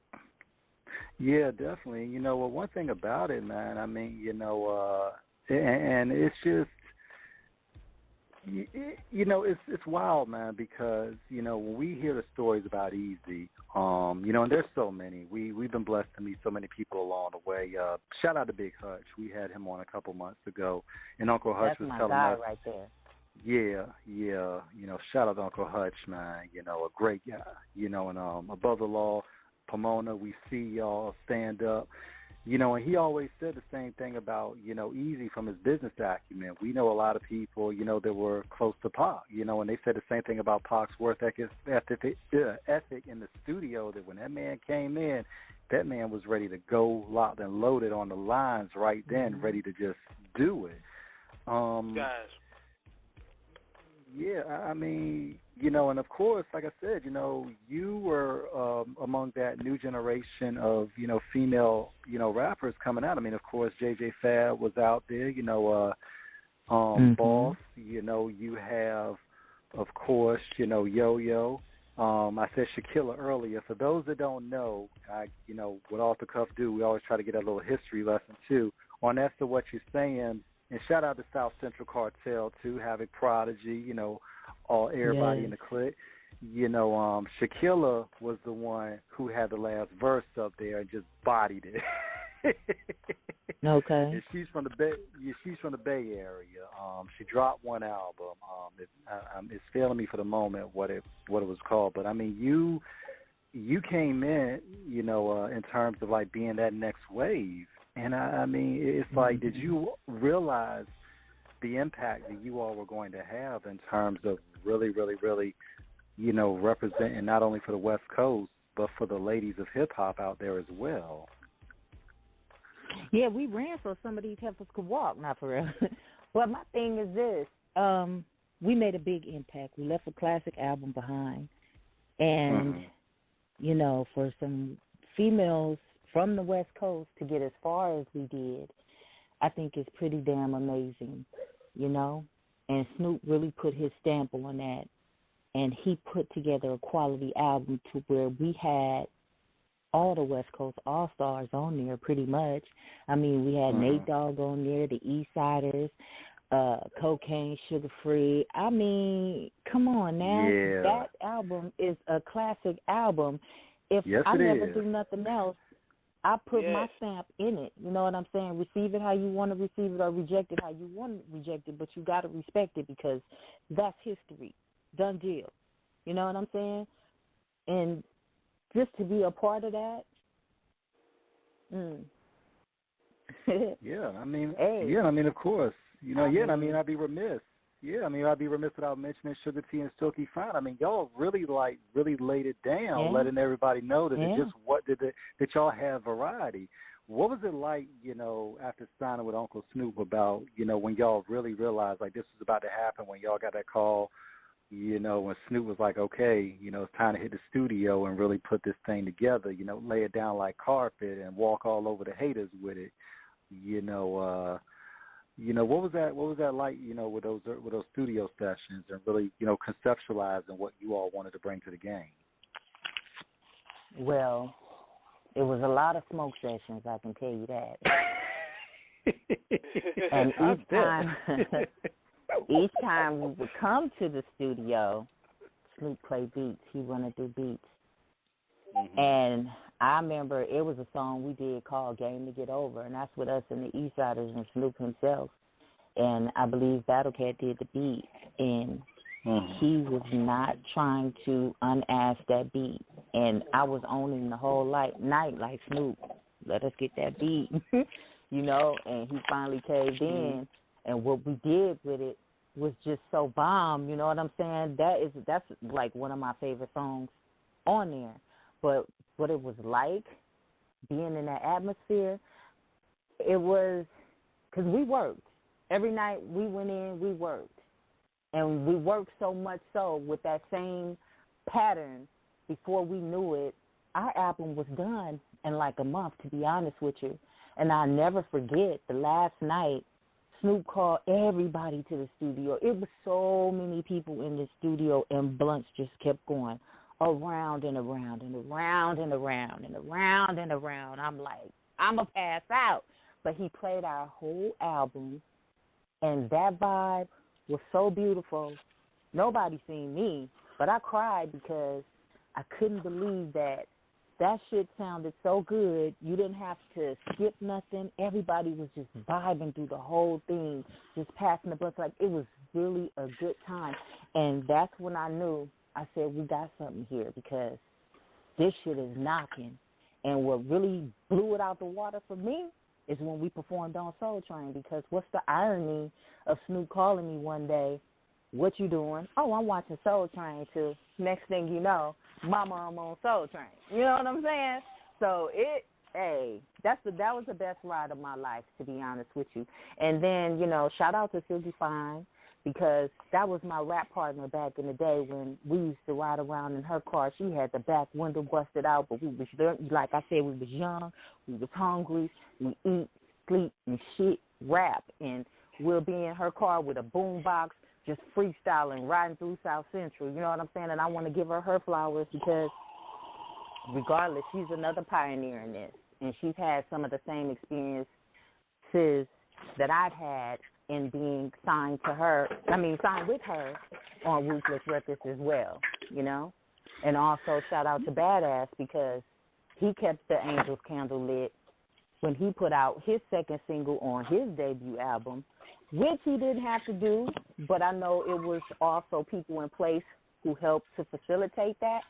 Yeah, definitely. You know, one thing about it, man, I mean, you know, and it's just, you know, it's wild, man, because, you know, when we hear the stories about Eazy, you know, and there's so many. We've been blessed to meet so many people along the way. Shout out to Big Hutch. We had him on a couple months ago, and Uncle Hutch was telling us. That's my guy right there. Yeah. You know, shout out to Uncle Hutch, man. You know, a great guy. You know, and above the law, Pomona, we see y'all stand up. You know, and he always said the same thing about, you know, Eazy from his business acumen. We know a lot of people, you know, that were close to Pac, you know, and they said the same thing about Pac's work ethic in the studio, that when that man came in, that man was ready to go locked and loaded on the lines right then, ready to just do it. Guys. Yeah, I mean, you know, and of course, like I said, you know, you were among that new generation of, you know, female, you know, rappers coming out. I mean, of course, JJ Fab was out there, you know, Boss, you know, you have, of course, you know, Yo-Yo. I said Shaquilla earlier. For those that don't know, you know, what Off the Cuff do, we always try to get a little history lesson, too. On As to What You're Saying, and shout out to South Central Cartel, too, Havoc Prodigy, you know, everybody in the clique. You know, Shaquilla was the one who had the last verse up there and just bodied it. Okay. And she's from the Bay Area. She dropped one album. It's failing me for the moment what it was called, but I mean, you came in, you know, in terms of like being that next wave. And I mean, it's like, did you realize the impact that you all were going to have in terms of really, really, really, you know, representing not only for the West Coast, but for the ladies of hip-hop out there as well? Yeah, we ran so some of these heifers could walk, not for real. But my thing is this. We made a big impact. We left a classic album behind. And, you know, for some females from the West Coast to get as far as we did, I think it's pretty damn amazing, you know. And Snoop really put his stamp on that. And he put together a quality album to where we had all the West Coast All-Stars on there pretty much. I mean, we had Nate Dogg on there, the East Siders, Cocaine, Sugar Free. I mean, come on now. Yeah. That album is a classic album. If yes, I it never is. do nothing else, I put my stamp in it. You know what I'm saying? Receive it how you want to receive it or reject it how you want to reject it, but you got to respect it because that's history. Done deal. You know what I'm saying? And just to be a part of that. Yeah, I mean, hey. of course. You know, I mean, I'd be remiss. Yeah, I mean, I'd be remiss without mentioning Sugar T and Silky Fine. I mean, y'all really laid it down, letting everybody know that it just that y'all have variety. What was it like, you know, after signing with Uncle Snoop about, you know, when y'all really realized like this was about to happen, when y'all got that call, you know, when Snoop was like, okay, you know, it's time to hit the studio and really put this thing together, you know, lay it down like carpet and walk all over the haters with it, you know, what was that like, you know, with those studio sessions and really, you know, conceptualizing what you all wanted to bring to the game? Well, it was a lot of smoke sessions, I can tell you that. And each time we would come to the studio, Snoop play beats. He wanted to do beats. Mm-hmm. And I remember it was a song we did called Game to Get Over, and that's with us and the East Siders and Snoop himself. And I believe Battle Cat did the beat, and he was not trying to unask that beat. And I was owning the whole night like, Snoop, let us get that beat, you know, and he finally caved in. And what we did with it was just so bomb, you know what I'm saying? That's like one of my favorite songs on there. But what it was like, being in that atmosphere, it was, because we worked. Every night we went in, we worked. And we worked so much so with that same pattern, before we knew it, our album was done in like a month, to be honest with you. And I'll never forget the last night, Snoop called everybody to the studio. It was so many people in the studio, and blunts just kept going around and around and around and around and around and around. I'm like, I'm going to pass out. But he played our whole album, and that vibe was so beautiful. Nobody seen me, but I cried because I couldn't believe that shit sounded so good. You didn't have to skip nothing. Everybody was just vibing through the whole thing, just passing the bus. Like, it was really a good time. And that's when I knew, I said, we got something here, because this shit is knocking. And what really blew it out the water for me is when we performed on Soul Train, because what's the irony of Snoop calling me one day, what you doing? Oh, I'm watching Soul Train too. Next thing you know, Mama, I'm on Soul Train. You know what I'm saying? So that was the best ride of my life, to be honest with you. And then, you know, shout out to Silky Fine, because that was my rap partner back in the day when we used to ride around in her car. She had the back window busted out, but we was, like I said, we was young, we was hungry, we eat, sleep, and shit, rap. And we'll be in her car with a boom box, just freestyling, riding through South Central, you know what I'm saying? And I want to give her flowers, because regardless, she's another pioneer in this. And she's had some of the same experiences that I've had in being signed with her on Ruthless Records as well, you know? And also shout out to Badass, because he kept the Angels candle lit when he put out his second single on his debut album, which he didn't have to do, but I know it was also people in place who helped to facilitate that.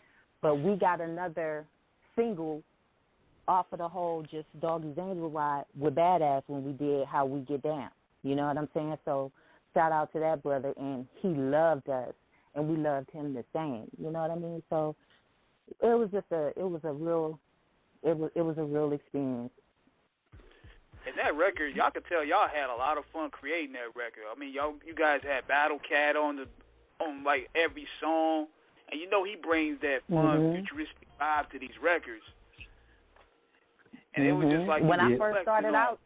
But we got another single off of the whole just Doggys Angels ride with Badass when we did How We Get Down. You know what I'm saying? So shout out to that brother, and he loved us, and we loved him the same. You know what I mean? So it was a real experience. And that record, y'all could tell y'all had a lot of fun creating that record. I mean, you guys had Battle Cat on like every song, and you know he brings that fun, futuristic vibe to these records. And it was just like when I first started out.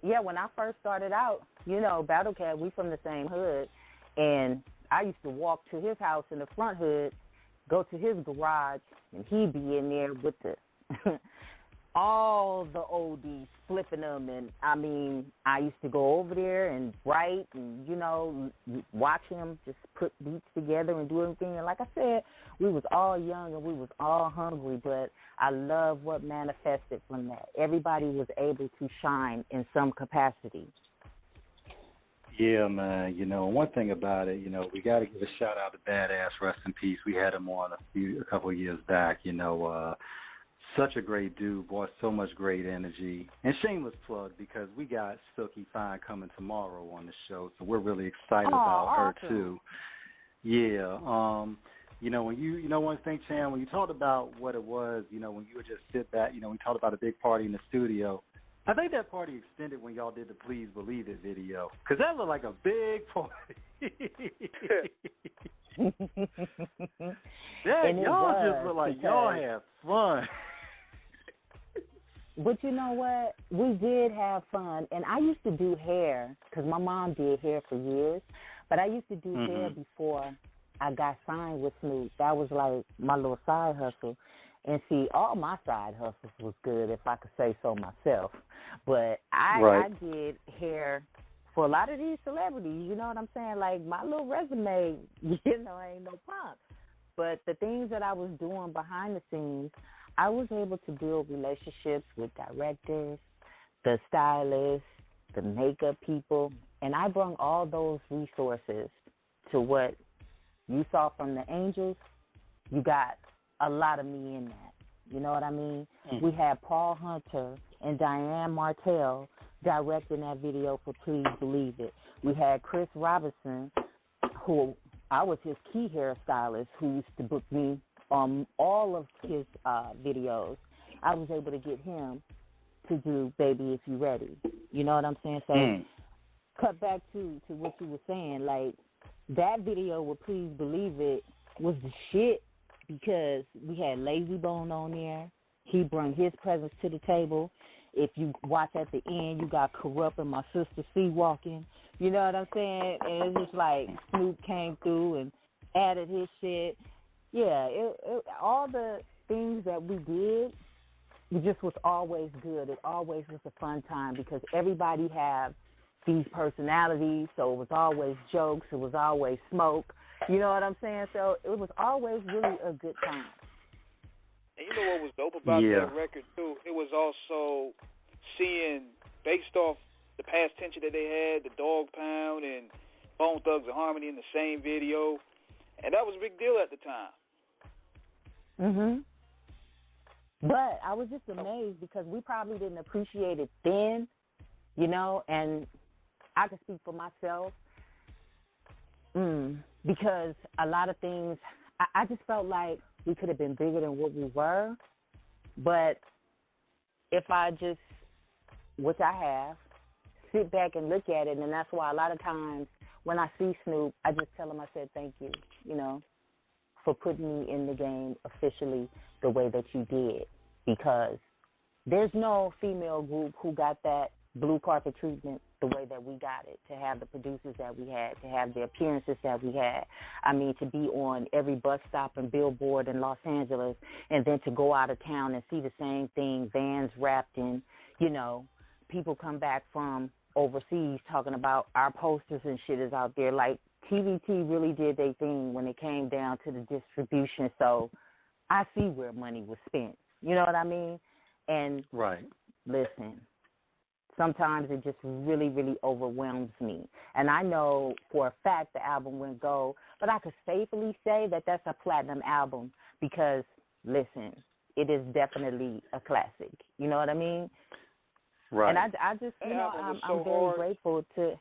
Yeah, when I first started out, you know, Battle Cat, we from the same hood, and I used to walk to his house in the front hood, go to his garage, and he'd be in there with the all the oldies, flipping them. And, I mean, I used to go over there and write and, you know, watch him just put beats together and do everything. And like I said, we was all young and we was all hungry, but I love what manifested from that. Everybody was able to shine in some capacity. Yeah, man. One thing about it, we got to give a shout out to Badass, rest in peace. We had him on a couple of years back. Such a great dude, brought so much great energy. And shameless plug, because we got Silky Fine coming tomorrow on the show, so we're really excited about her too. Yeah. One thing, Chan, when you talked about what it was, when you would just sit back, we talked about a big party in the studio. I think that party extended when y'all did the Please Believe It video, because that looked like a big party. Y'all just look like y'all had fun. But you know what? We did have fun. And I used to do hair, because my mom did hair for years. But I used to do hair before I got signed with Snoop. That was like my little side hustle. And see, all my side hustles was good, if I could say so myself. But I did hair for a lot of these celebrities. You know what I'm saying? Like, my little resume, ain't no pump. But the things that I was doing behind the scenes, I was able to build relationships with directors, the stylists, the makeup people, and I brought all those resources to what you saw from the Angels. You got a lot of me in that. You know what I mean? We had Paul Hunter and Diane Martell directing that video for Please Believe It. We had Chris Robinson, who I was his key hairstylist, who used to book me on all of his videos. I was able to get him to do Baby If You Ready. You know what I'm saying? So cut back to what you were saying. Like, that video with Please Believe It was the shit, because we had Lazy Bone on there. He brought his presence to the table. If you watch at the end, you got Corrupt and my sister C walking. You know what I'm saying? And it's just like Snoop came through and added his shit. Yeah, all the things that we did, it just was always good. It always was a fun time, because everybody have these personalities, so it was always jokes. It was always smoke. You know what I'm saying? So it was always really a good time. And you know what was dope about that record, too? It was also seeing, based off the past tension that they had, the Dog Pound and Bone Thugs and Harmony in the same video. And that was a big deal at the time. But I was just amazed, because we probably didn't appreciate it then, and I can speak for myself, because a lot of things, I just felt like we could have been bigger than what we were. But if I just, which I have, sit back and look at it, and that's why a lot of times when I see Snoop, I just tell him, I said, thank you, for putting me in the game officially the way that you did, because there's no female group who got that blue carpet treatment the way that we got it, to have the producers that we had, to have the appearances that we had. I mean, to be on every bus stop and billboard in Los Angeles, and then to go out of town and see the same thing, vans wrapped in, people come back from overseas talking about our posters and shit is out there. Like, TVT really did their thing when it came down to the distribution. So I see where money was spent. You know what I mean? And listen, sometimes it just really, really overwhelms me. And I know for a fact the album went gold, but I could safely say that that's a platinum album, because, listen, it is definitely a classic. You know what I mean? Right. And I just, I'm very grateful to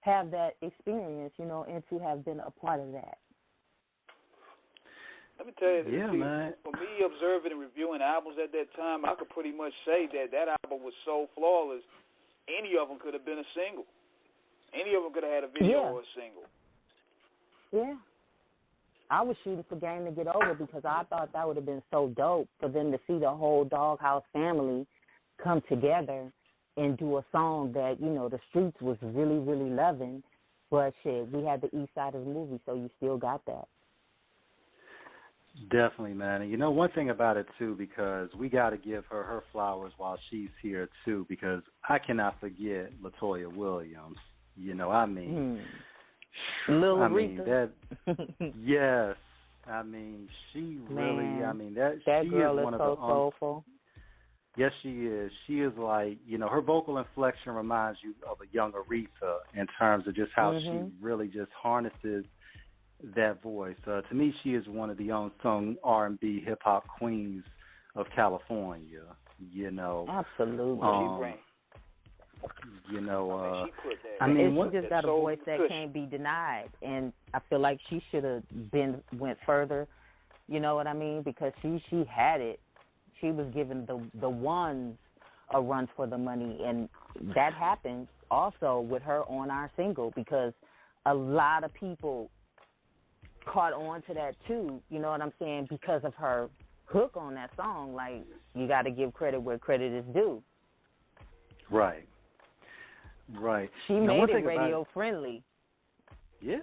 have that experience, and to have been a part of that. Let me tell you, man. For me, observing and reviewing albums at that time, I could pretty much say that album was so flawless, any of them could have been a single. Any of them could have had a video or a single. Yeah. I was shooting for Game to Get Over, because I thought that would have been so dope for them to see the whole Doghouse family come together and do a song that, the streets was really, really loving. But shit, we had the East Side of the movie, so you still got that. Definitely, man. And one thing about it, too, because we got to give her flowers while she's here, too, because I cannot forget LaToya Williams. Little Aretha. Yes. I mean, she really. I mean, that she girl is is one of so the. soulful. Yes, she is. She is like, her vocal inflection reminds you of a young Aretha in terms of just how she really just harnesses that voice. To me, she is one of the unsung R&B hip hop queens of California. Absolutely. I mean, she just got a voice that can't be denied, and I feel like she should have went further. You know what I mean? Because she had it. She was giving the ones a run for the money, and that happened also with her on our single because a lot of people caught on to that too. You know what I'm saying? Because of her hook on that song. Like, you got to give credit where credit is due. Right. She made it radio friendly. Yeah.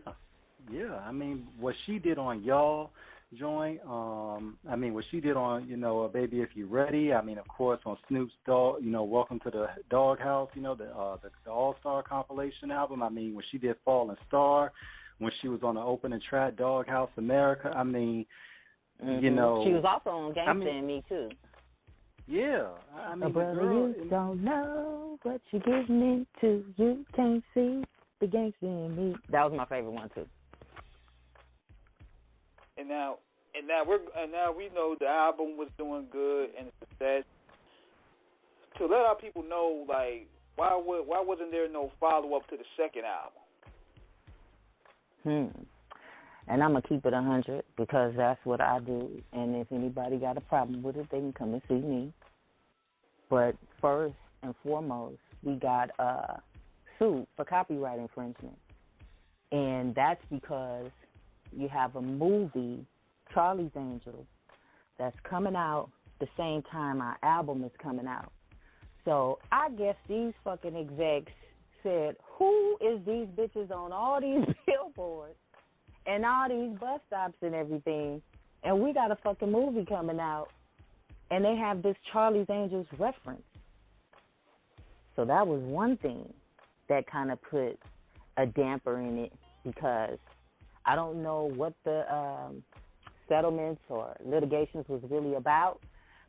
I mean, what she did on Y'all joint, I mean, what she did on, Baby If You Ready, I mean, of course, on Snoop's Dog, Welcome to the Doghouse, the All-Star compilation album, I mean, when she did Fallen Star, when she was on the opening track, Doghouse America, I mean, She was also on Gangsta and Me, too. Yeah, I mean, brother, you don't know what you're getting into. You can't see the gangster in me. That was my favorite one too. And now we know the album was doing good and it's success. To let our people know, like, why wasn't there no follow up to the second album? And I'm gonna keep it 100 because that's what I do. And if anybody got a problem with it, they can come and see me. But first and foremost, we got sued for copyright infringement, and that's because you have a movie, Charlie's Angels, that's coming out the same time our album is coming out. So I guess these fucking execs said, who is these bitches on all these billboards and all these bus stops and everything, and we got a fucking movie coming out, and they have this Charlie's Angels reference. So that was one thing that kind of put a damper in it because I don't know what the settlements or litigations was really about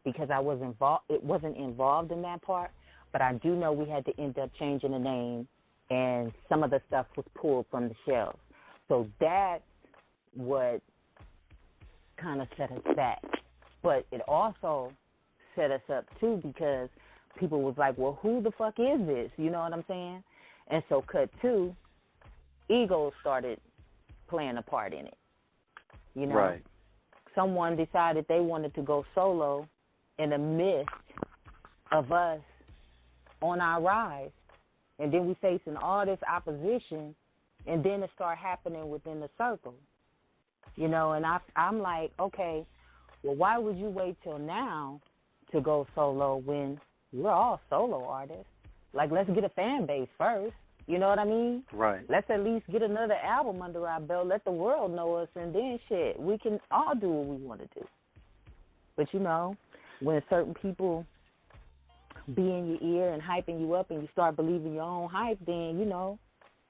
because I was involved. It wasn't involved in that part, but I do know we had to end up changing the name, and some of the stuff was pulled from the shelves. So that's what kind of set us back. But it also set us up, too, because people was like, well, who the fuck is this? You know what I'm saying? And so cut two, ego started playing a part in it. Right. Someone decided they wanted to go solo in the midst of us on our rise. And then we facing all this opposition, and then it started happening within the circle. And I'm like, okay, well, why would you wait till now to go solo when we're all solo artists? Like, let's get a fan base first. You know what I mean? Right. Let's at least get another album under our belt. Let the world know us, and then shit, we can all do what we want to do. But, when certain people be in your ear and hyping you up and you start believing your own hype, then,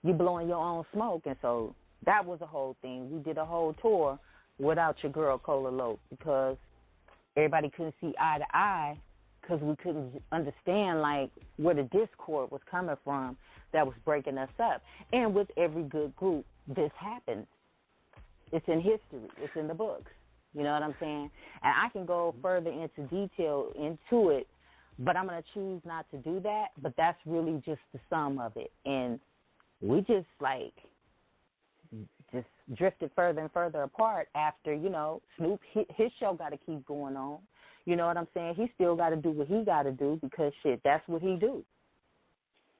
you're blowing your own smoke. And so that was a whole thing. We did a whole tour without your girl, Cola Lope, because everybody couldn't see eye to eye because we couldn't understand, like, where the discord was coming from that was breaking us up. And with every good group, this happens. It's in history. It's in the books. You know what I'm saying? And I can go further into detail into it, but I'm going to choose not to do that. But that's really just the sum of it. And we just drifted further and further apart after, Snoop, his show got to keep going on. You know what I'm saying? He still got to do what he got to do because, shit, that's what he do.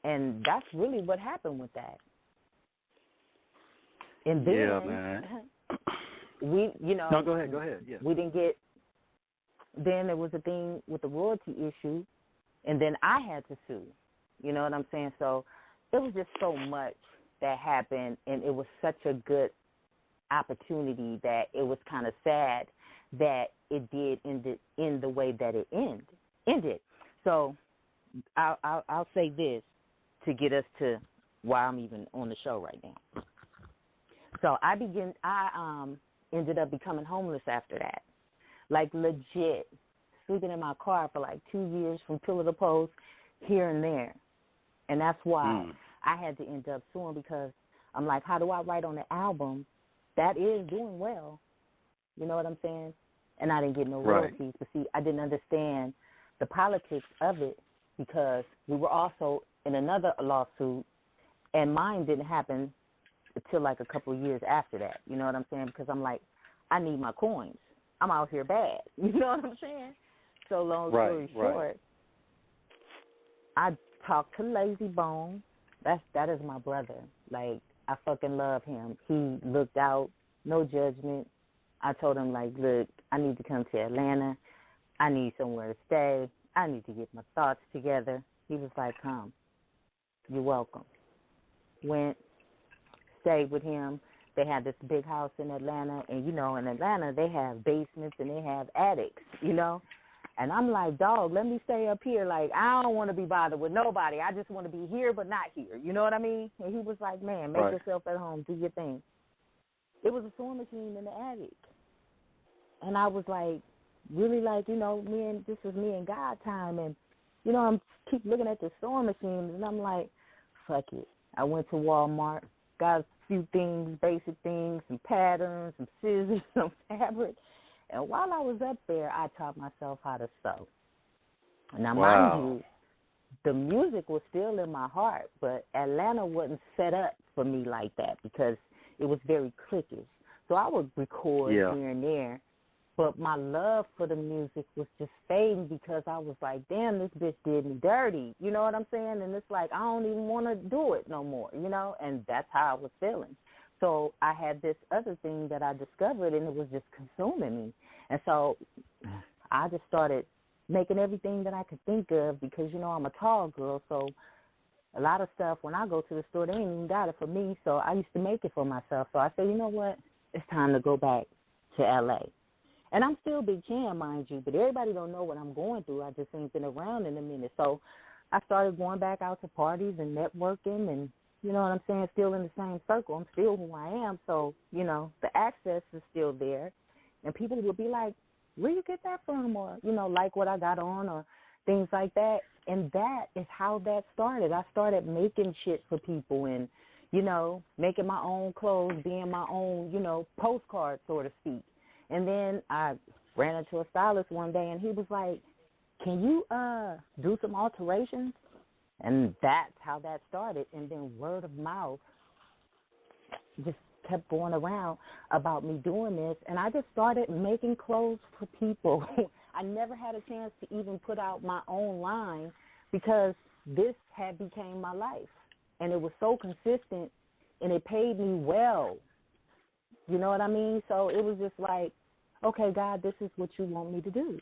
And that's really what happened with that. And then, yeah, man. No, go ahead. Yeah. We didn't get, then there was a thing with the royalty issue, and then I had to sue. You know what I'm saying? So it was just so much that happened, and it was such a good opportunity that it was kind of sad that it did end the way that it ended. So I'll say this to get us to why I'm even on the show right now. So I ended up becoming homeless after that. Like, legit, sleeping in my car for like 2 years from pillar to post, here and there. And that's why I had to end up suing, because I'm like, how do I write on the album that is doing well? You know what I'm saying? And I didn't get no royalties. But see, I didn't understand the politics of it, because we were also in another lawsuit, and mine didn't happen until like a couple of years after that. You know what I'm saying? Because I'm like, I need my coins. I'm out here bad. You know what I'm saying? So long story short, I talked to Lazy Bone. That is my brother. Like, I fucking love him. He looked out, no judgment. I told him, like, look, I need to come to Atlanta. I need somewhere to stay. I need to get my thoughts together. He was like, come. You're welcome. Went, stayed with him. They had this big house in Atlanta, and, you know, in Atlanta they have basements and they have attics, you know. And I'm like, dog, let me stay up here. Like, I don't want to be bothered with nobody. I just want to be here but not here. You know what I mean? And he was like, man, make yourself at home. Do your thing. It was a sewing machine in the attic. And I was like, really, like, you know, this is me and God time. And, you know, I'm keep looking at the sewing machines, and I'm like, fuck it. I went to Walmart, got a few things, basic things, some patterns, some scissors, some fabric. And while I was up there, I taught myself how to sew. Now, mind you, the music was still in my heart, but Atlanta wasn't set up for me like that, because it was very cliquish. So I would record here and there, but my love for the music was just fading, because I was like, damn, this bitch did me dirty. You know what I'm saying? And it's like, I don't even want to do it no more, you know? And that's how I was feeling. So I had this other thing that I discovered, and it was just consuming me. And so I just started making everything that I could think of, because, you know, I'm a tall girl, so a lot of stuff, when I go to the store, they ain't even got it for me, so I used to make it for myself. So I said, you know what, it's time to go back to L.A. And I'm still Big Chan, mind you, but everybody don't know what I'm going through. I just ain't been around in a minute. So I started going back out to parties and networking, and, you know what I'm saying, still in the same circle. I'm still who I am, so, you know, the access is still there. And people will be like, where you get that from? Or, you know, like what I got on or things like that. And that is how that started. I started making shit for people and, you know, making my own clothes, being my own, you know, postcard, so to speak. And then I ran into a stylist one day, and he was like, can you do some alterations? And that's how that started. And then word of mouth just kept going around about me doing this. And I just started making clothes for people. I never had a chance to even put out my own line, because this had became my life. And it was so consistent, and it paid me well. You know what I mean? So it was just like, okay, God, this is what you want me to do.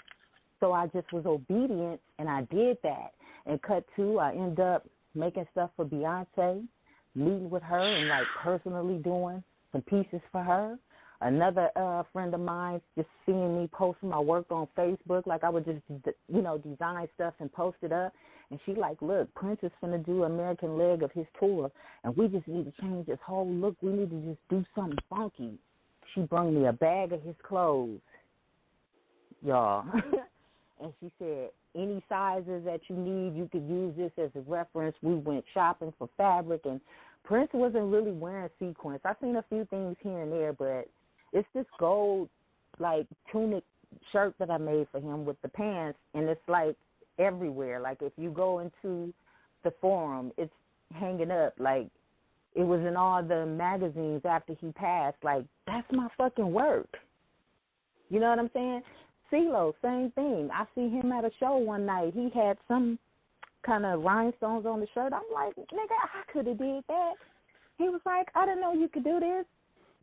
So I just was obedient, and I did that. And cut to, I end up making stuff for Beyonce, meeting with her and, like, personally doing some pieces for her. Another friend of mine just seeing me posting my work on Facebook. Like, I would just, you know, design stuff and post it up. And she like, look, Prince is going to do American leg of his tour, and we just need to change his whole look. We need to just do something funky. She brought me a bag of his clothes, y'all. And she said, any sizes that you need, you could use this as a reference. We went shopping for fabric, and Prince wasn't really wearing sequins. I've seen a few things here and there, but it's this gold, like, tunic shirt that I made for him with the pants, and it's, like, everywhere. Like, if you go into the forum, it's hanging up. Like, it was in all the magazines after he passed. Like, that's my fucking work. You know what I'm saying? CeeLo, same thing. I see him at a show one night. He had some kind of rhinestones on the shirt. I'm like, nigga, I could have did that. He was like, I didn't know you could do this.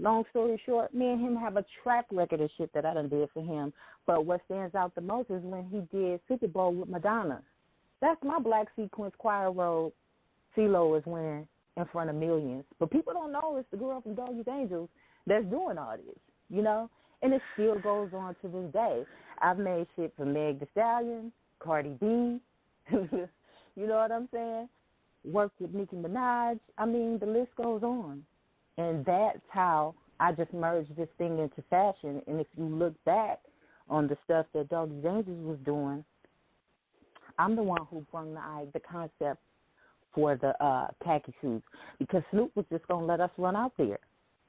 Long story short, me and him have a track record of shit that I done did for him. But what stands out the most is when he did Super Bowl with Madonna. That's my black sequence choir robe CeeLo is wearing in front of millions. But people don't know it's the girl from Doggys Angels that's doing all this, you know? And it still goes on to this day. I've made shit for Meg Thee Stallion, Cardi B, you know what I'm saying? Worked with Nicki Minaj. I mean, the list goes on. And that's how I just merged this thing into fashion. And if you look back on the stuff that Doggys Angels was doing, I'm the one who brought the concept for the khaki suits, because Snoop was just going to let us run out there.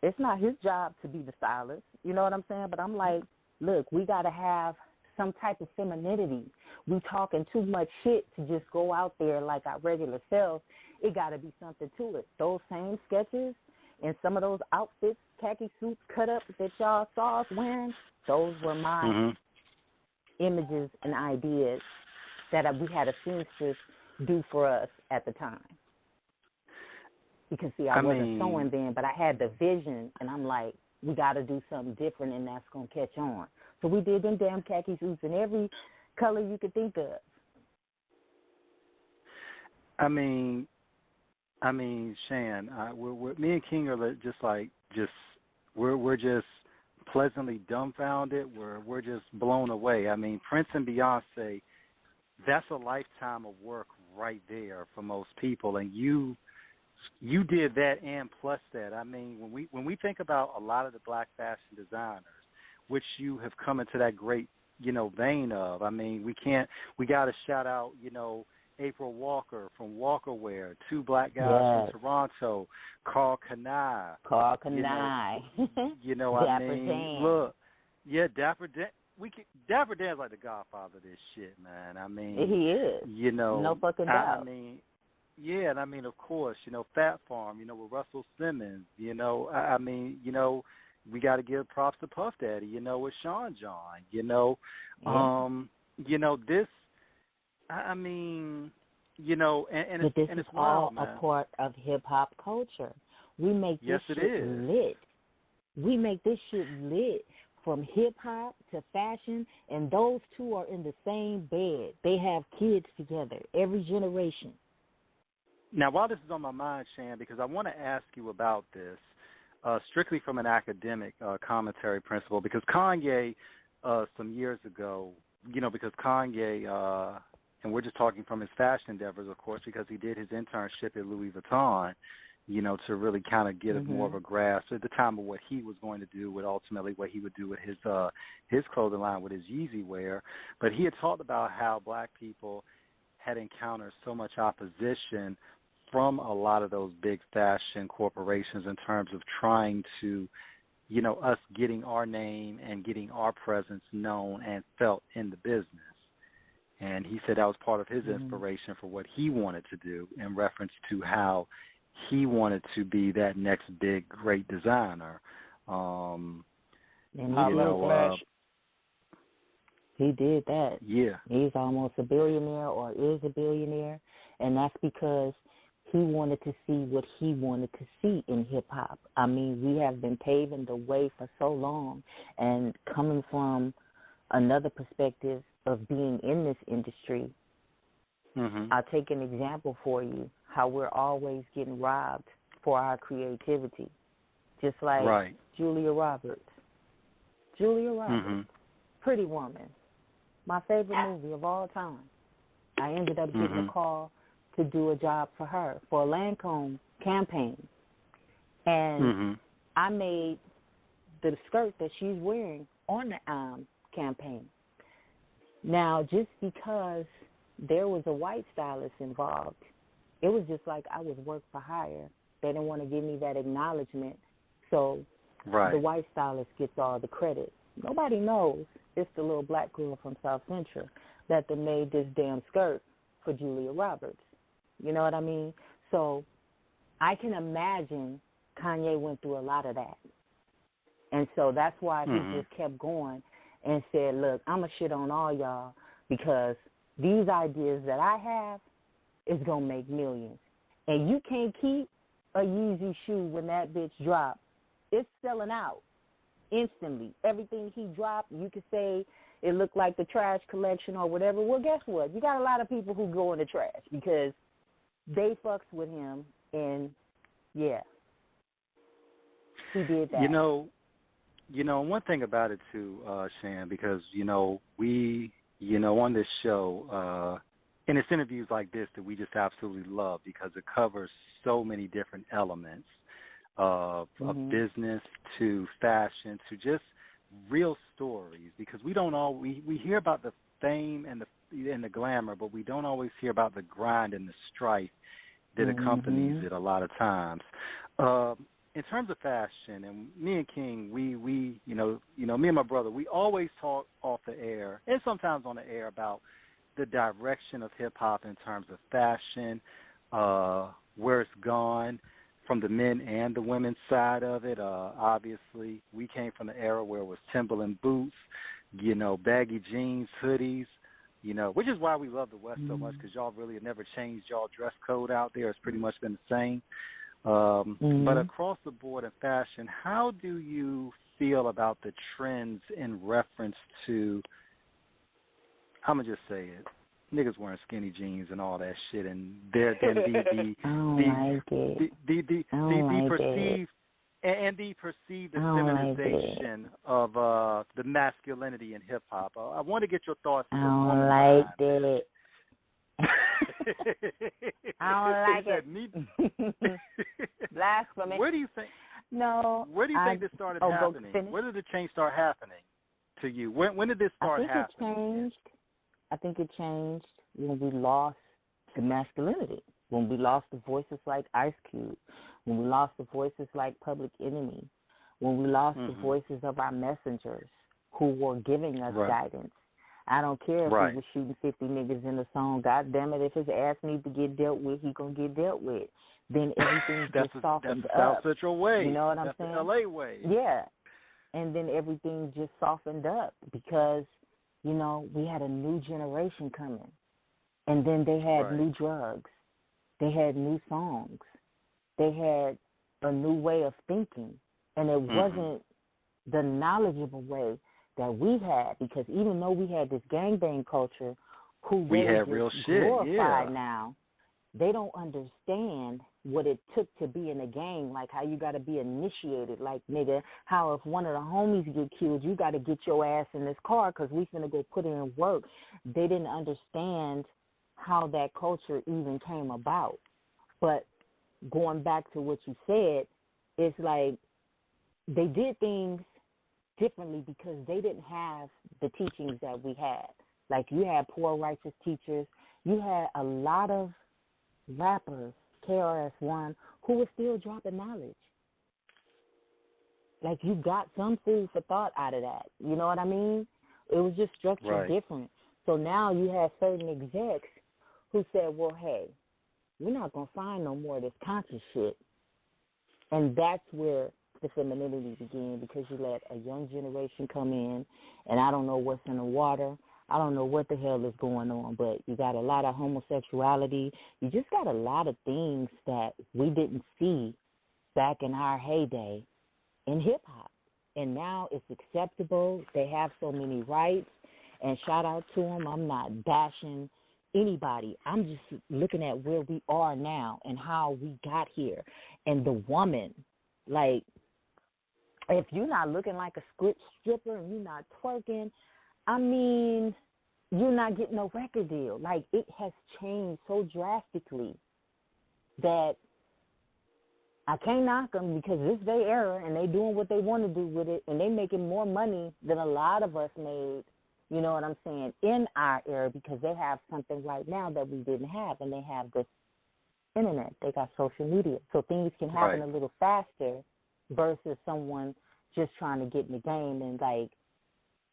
It's not his job to be the stylist, you know what I'm saying? But I'm like, look, we got to have some type of femininity. We talking too much shit to just go out there like our regular selves. It got to be something to it. Those same sketches and some of those outfits, khaki suits cut up that y'all saw us wearing, those were my images and ideas that we had a seamstress do for us at the time. You can see I wasn't sewing then, but I had the vision, and I'm like, we got to do something different, and that's going to catch on. So we did them damn khaki suits in every color you could think of. I mean, Shan, me and King are we're just pleasantly dumbfounded. We're just blown away. I mean, Prince and Beyonce, that's a lifetime of work right there for most people, and you did that and plus that. I mean, when we think about a lot of the black fashion designers, which you have come into that great, vein of. I mean, we got to shout out, April Walker from Walker Wear, two black guys from Toronto, Carl Kanai. Dapper Dan. Look, Dapper Dan. Dapper Dan's like the godfather of this shit, man. I mean, he is. No fucking doubt. I mean, yeah, and I mean, of course, Fat Farm, with Russell Simmons, I mean, we got to give props to Puff Daddy, with Sean John, this, I mean, and but this and is it's wild, all man. a part of hip-hop culture. We make this shit is. lit. We make this shit lit, from hip-hop to fashion, and those two are in the same bed. They have kids together, every generation. Now, while this is on my mind, Shan, because I want to ask you about this, strictly from an academic commentary principle, because Kanye, some years ago, because Kanye, and we're just talking from his fashion endeavors, of course, because he did his internship at Louis Vuitton, to really kind of get more of a grasp at the time of what he was going to do with ultimately what he would do with his clothing line, with his Eazy wear. But he had talked about how black people had encountered so much opposition from a lot of those big fashion corporations in terms of trying to, us getting our name and getting our presence known and felt in the business. And he said that was part of his inspiration for what he wanted to do, in reference to how he wanted to be that next big, great designer. And he did that. Yeah. He's almost a billionaire, or is a billionaire, and that's because he wanted to see what he wanted to see in hip-hop. I mean, we have been paving the way for so long, and coming from another perspective of being in this industry, I'll take an example for you, how we're always getting robbed for our creativity, just like Julia Roberts. Pretty Woman, my favorite movie of all time. I ended up getting a call to do a job for her, for a Lancome campaign. And I made the skirt that she's wearing on the campaign. Now, just because there was a white stylist involved, it was just like I was work for hire. They didn't want to give me that acknowledgement, so the white stylist gets all the credit. Nobody knows it's the little black girl from South Central that they made this damn skirt for Julia Roberts. You know what I mean? So I can imagine Kanye went through a lot of that. And so that's why he just kept going and said, look, I'm going to shit on all y'all because these ideas that I have is going to make millions. And you can't keep a Yeezy shoe when that bitch drops. It's selling out instantly. Everything he dropped, you could say it looked like the trash collection or whatever. Well, guess what? You got a lot of people who go in the trash because they fucks with him, and, yeah, he did that. One thing about it, too, Shan, because, we, on this show, and it's interviews like this that we just absolutely love because it covers so many different elements of business to fashion to just real stories, because we don't all we hear about the fame and the glamour, but we don't always hear about the grind and the strife that accompanies it a lot of times. In terms of fashion, and me and King, we me and my brother, we always talk off the air and sometimes on the air about the direction of hip hop in terms of fashion, where it's gone from the men and the women's side of it. Obviously, we came from the era where it was Timberland boots, baggy jeans, hoodies, which is why we love the West so much, because y'all really have never changed y'all dress code out there. It's pretty much been the same. But across the board in fashion, how do you feel about the trends in reference to, I'm going to just say it, niggas wearing skinny jeans and all that shit, and the perceived feminization of the masculinity in hip hop. I want to get your thoughts. I don't like it. I don't like it. Blasphemy. Where do you think? No. Where do you think this started happening? Where did the change start happening to you? When did this start happening? I think it changed when we lost the masculinity. When we lost the voices like Ice Cube. When we lost the voices like Public Enemy. When we lost the voices of our messengers who were giving us guidance. I don't care if he was shooting 50 niggas in the song. God damn it, if his ass needs to get dealt with, he gonna get dealt with. Then everything just softened up. That's the South Central way. You know what I'm saying? That's the LA way. Yeah. And then everything just softened up because, we had a new generation coming. And then they had new drugs. They had new songs. They had a new way of thinking. And it wasn't the knowledgeable way that we had, because even though we had this gangbang culture, we had real shit glorified now, they don't understand what it took to be in a gang, like how you got to be initiated, like, nigga, how if one of the homies get killed, you got to get your ass in this car because we finna go put in work. They didn't understand how that culture even came about. But going back to what you said, it's like they did things differently because they didn't have the teachings that we had. Like, you had poor righteous teachers. You had a lot of rappers, KRS-One, who were still dropping knowledge. Like, you got some food for thought out of that. You know what I mean? It was just structured different. So now you have certain execs who said, well, hey, we're not going to find no more of this conscious shit. And that's where the femininity began, because you let a young generation come in, and I don't know what's in the water. I don't know what the hell is going on, but you got a lot of homosexuality. You just got a lot of things that we didn't see back in our heyday in hip-hop. And now it's acceptable. They have so many rights, and shout out to them. I'm not bashing anybody. I'm just looking at where we are now and how we got here. And the woman, like, if you're not looking like a stripper and you're not twerking, I mean, you're not getting a record deal. Like, it has changed so drastically that I can't knock them, because it's their era and they doing what they want to do with it, and they making more money than a lot of us made, you know what I'm saying, in our era, because they have something right now that we didn't have, and they have this internet. They got social media. So things can happen a little faster versus someone just trying to get in the game and like,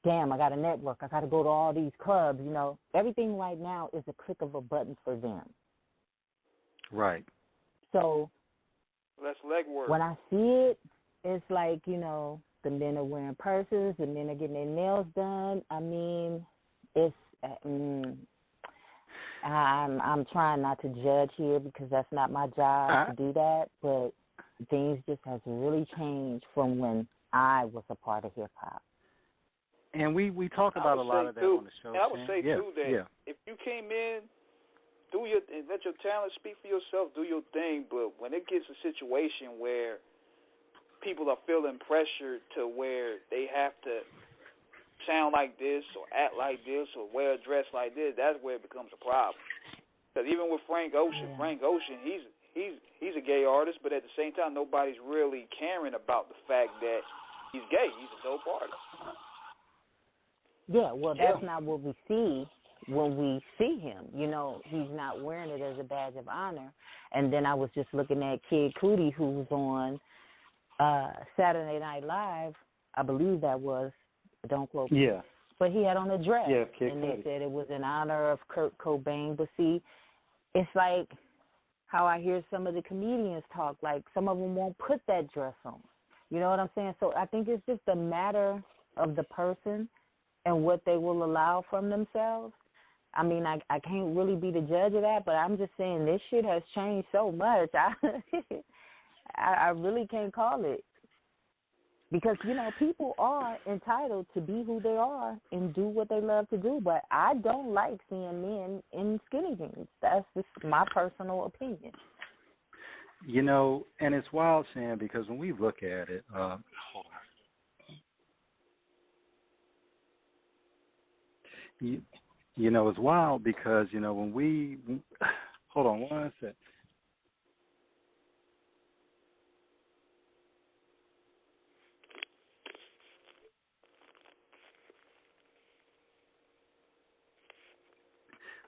damn, I got a network. I got to go to all these clubs, you know. Everything right now is a click of a button for them. Right. So that's legwork. When I see it, it's like, you know, the men are wearing purses, the men are getting their nails done. I mean, it's I'm trying not to judge here because that's not my job to do that, but things just has really changed from when I was a part of hip-hop. And we talk about a lot of that on the show. I would say, too, that if you came in, let your talent speak for yourself, do your thing, but when it gets a situation where people are feeling pressured to where they have to sound like this or act like this or wear a dress like this, that's where it becomes a problem. Because even with Frank Ocean, he's a gay artist, but at the same time, nobody's really caring about the fact that he's gay. He's a dope artist. Yeah, well, that's not what we see when we see him. You know, he's not wearing it as a badge of honor. And then I was just looking at Kid Cudi, who was on Saturday Night Live. I believe that was, don't quote me. Yeah. But he had on a dress. Yeah, Kid and Cudi. they said it was in honor of Kurt Cobain. But see, it's like how I hear some of the comedians talk, like some of them won't put that dress on. You know what I'm saying? So I think it's just a matter of the person and what they will allow from themselves. I mean, I can't really be the judge of that, but I'm just saying this shit has changed so much. I really can't call it. Because, you know, people are entitled to be who they are and do what they love to do, but I don't like seeing men in skinny jeans. That's just my personal opinion. You know, and it's wild, Shan, because when we look at it, hold on. You know, it's wild because, you know, when we, hold on one second.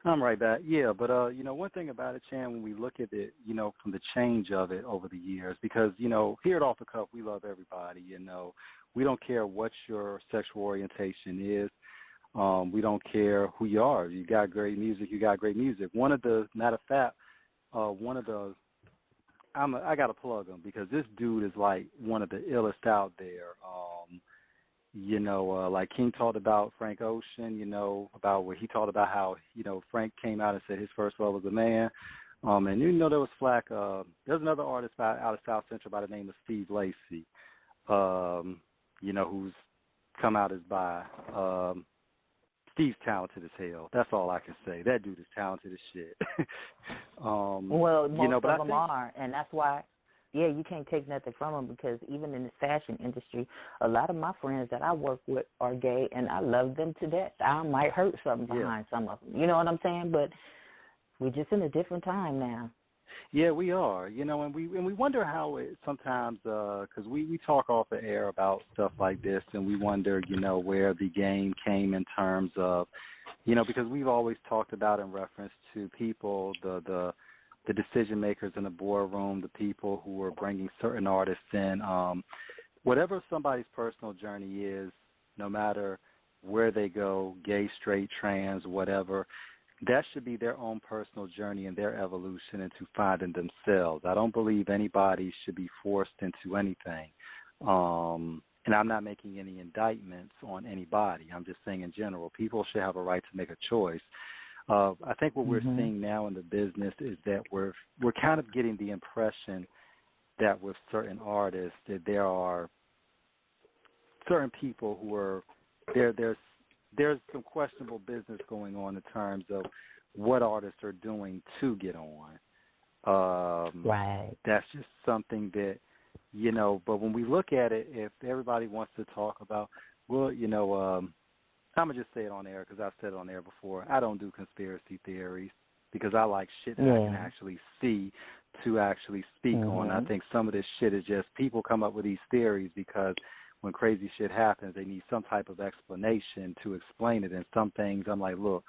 I'm right back. Yeah, but, you know, one thing about it, Chan, when we look at it, you know, from the change of it over the years, because, you know, here at Off the Cuff, we love everybody, you know. We don't care what your sexual orientation is. We don't care who you are. You got great music, you got great music. Matter of fact, I got to plug him because this dude is like one of the illest out there. You know, like King talked about Frank Ocean, you know, about where he talked about how, you know, Frank came out and said his first love was a man. And you know there was flack. There's another artist out of South Central by the name of Steve Lacy, you know, who's come out as bi. Steve's talented as hell. That's all I can say. That dude is talented as shit. Well, most you know, of them are, and that's why, yeah, you can't take nothing from them because even in the fashion industry, a lot of my friends that I work with are gay, and I love them to death. I might hurt something behind some of them. You know what I'm saying? But we're just in a different time now. Yeah, we are. You know, and we wonder how it sometimes, because we talk off the air about stuff like this, and we wonder, you know, where the game came in terms of, you know, because we've always talked about in reference to people, the decision makers in the boardroom, the people who are bringing certain artists in. Whatever somebody's personal journey is, no matter where they go, gay, straight, trans, whatever, that should be their own personal journey and their evolution into finding themselves. I don't believe anybody should be forced into anything. And I'm not making any indictments on anybody. I'm just saying in general, people should have a right to make a choice. I think what we're seeing now in the business is that we're kind of getting the impression that with certain artists that there are certain people who are there's some questionable business going on in terms of what artists are doing to get on. Right. That's just something that, you know, but when we look at it, if everybody wants to talk about, well, you know, I'm going to just say it on air because I've said it on air before. I don't do conspiracy theories because I like shit that I can actually see to actually speak on. I think some of this shit is just people come up with these theories because when crazy shit happens, they need some type of explanation to explain it. And some things I'm like, look,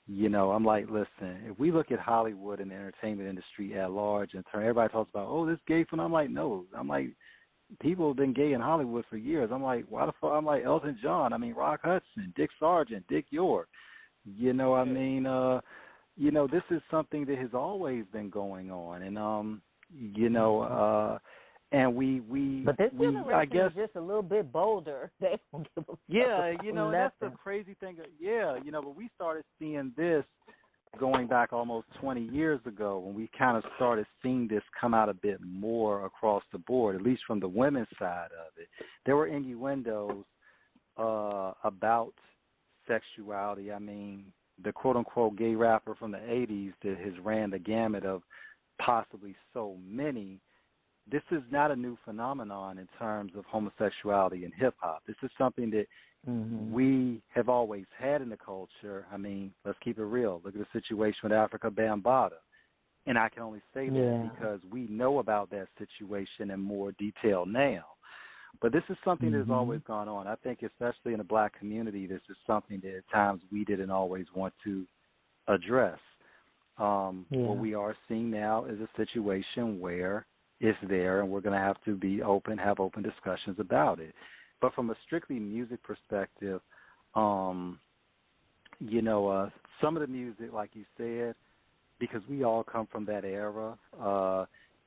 you know, I'm like, listen, if we look at Hollywood and the entertainment industry at large and everybody talks about, oh, this gay phenomenon, I'm like, no. I'm like, people have been gay in Hollywood for years. I'm like, why the fuck? I'm like, Elton John, I mean, Rock Hudson, Dick Sargent, Dick York. You know, I mean, you know, this is something that has always been going on. And, you know, and but this generation I guess, is just a little bit bolder. They don't give a fuck you know, that's the crazy thing. Yeah, you know, but we started seeing this going back almost 20 years ago when we kind of started seeing this come out a bit more across the board, at least from the women's side of it. There were innuendos about sexuality. I mean, the quote-unquote gay rapper from the 80s that has ran the gamut of possibly so many. This is not a new phenomenon in terms of homosexuality in hip-hop. This is something that we have always had in the culture. I mean, let's keep it real. Look at the situation with Africa Bambaataa. And I can only say that because we know about that situation in more detail now. But this is something that's always gone on. I think especially in the black community, this is something that at times we didn't always want to address. What we are seeing now is a situation where it's there, and we're going to have to be open, have open discussions about it. But from a strictly music perspective, some of the music, like you said, because we all come from that era,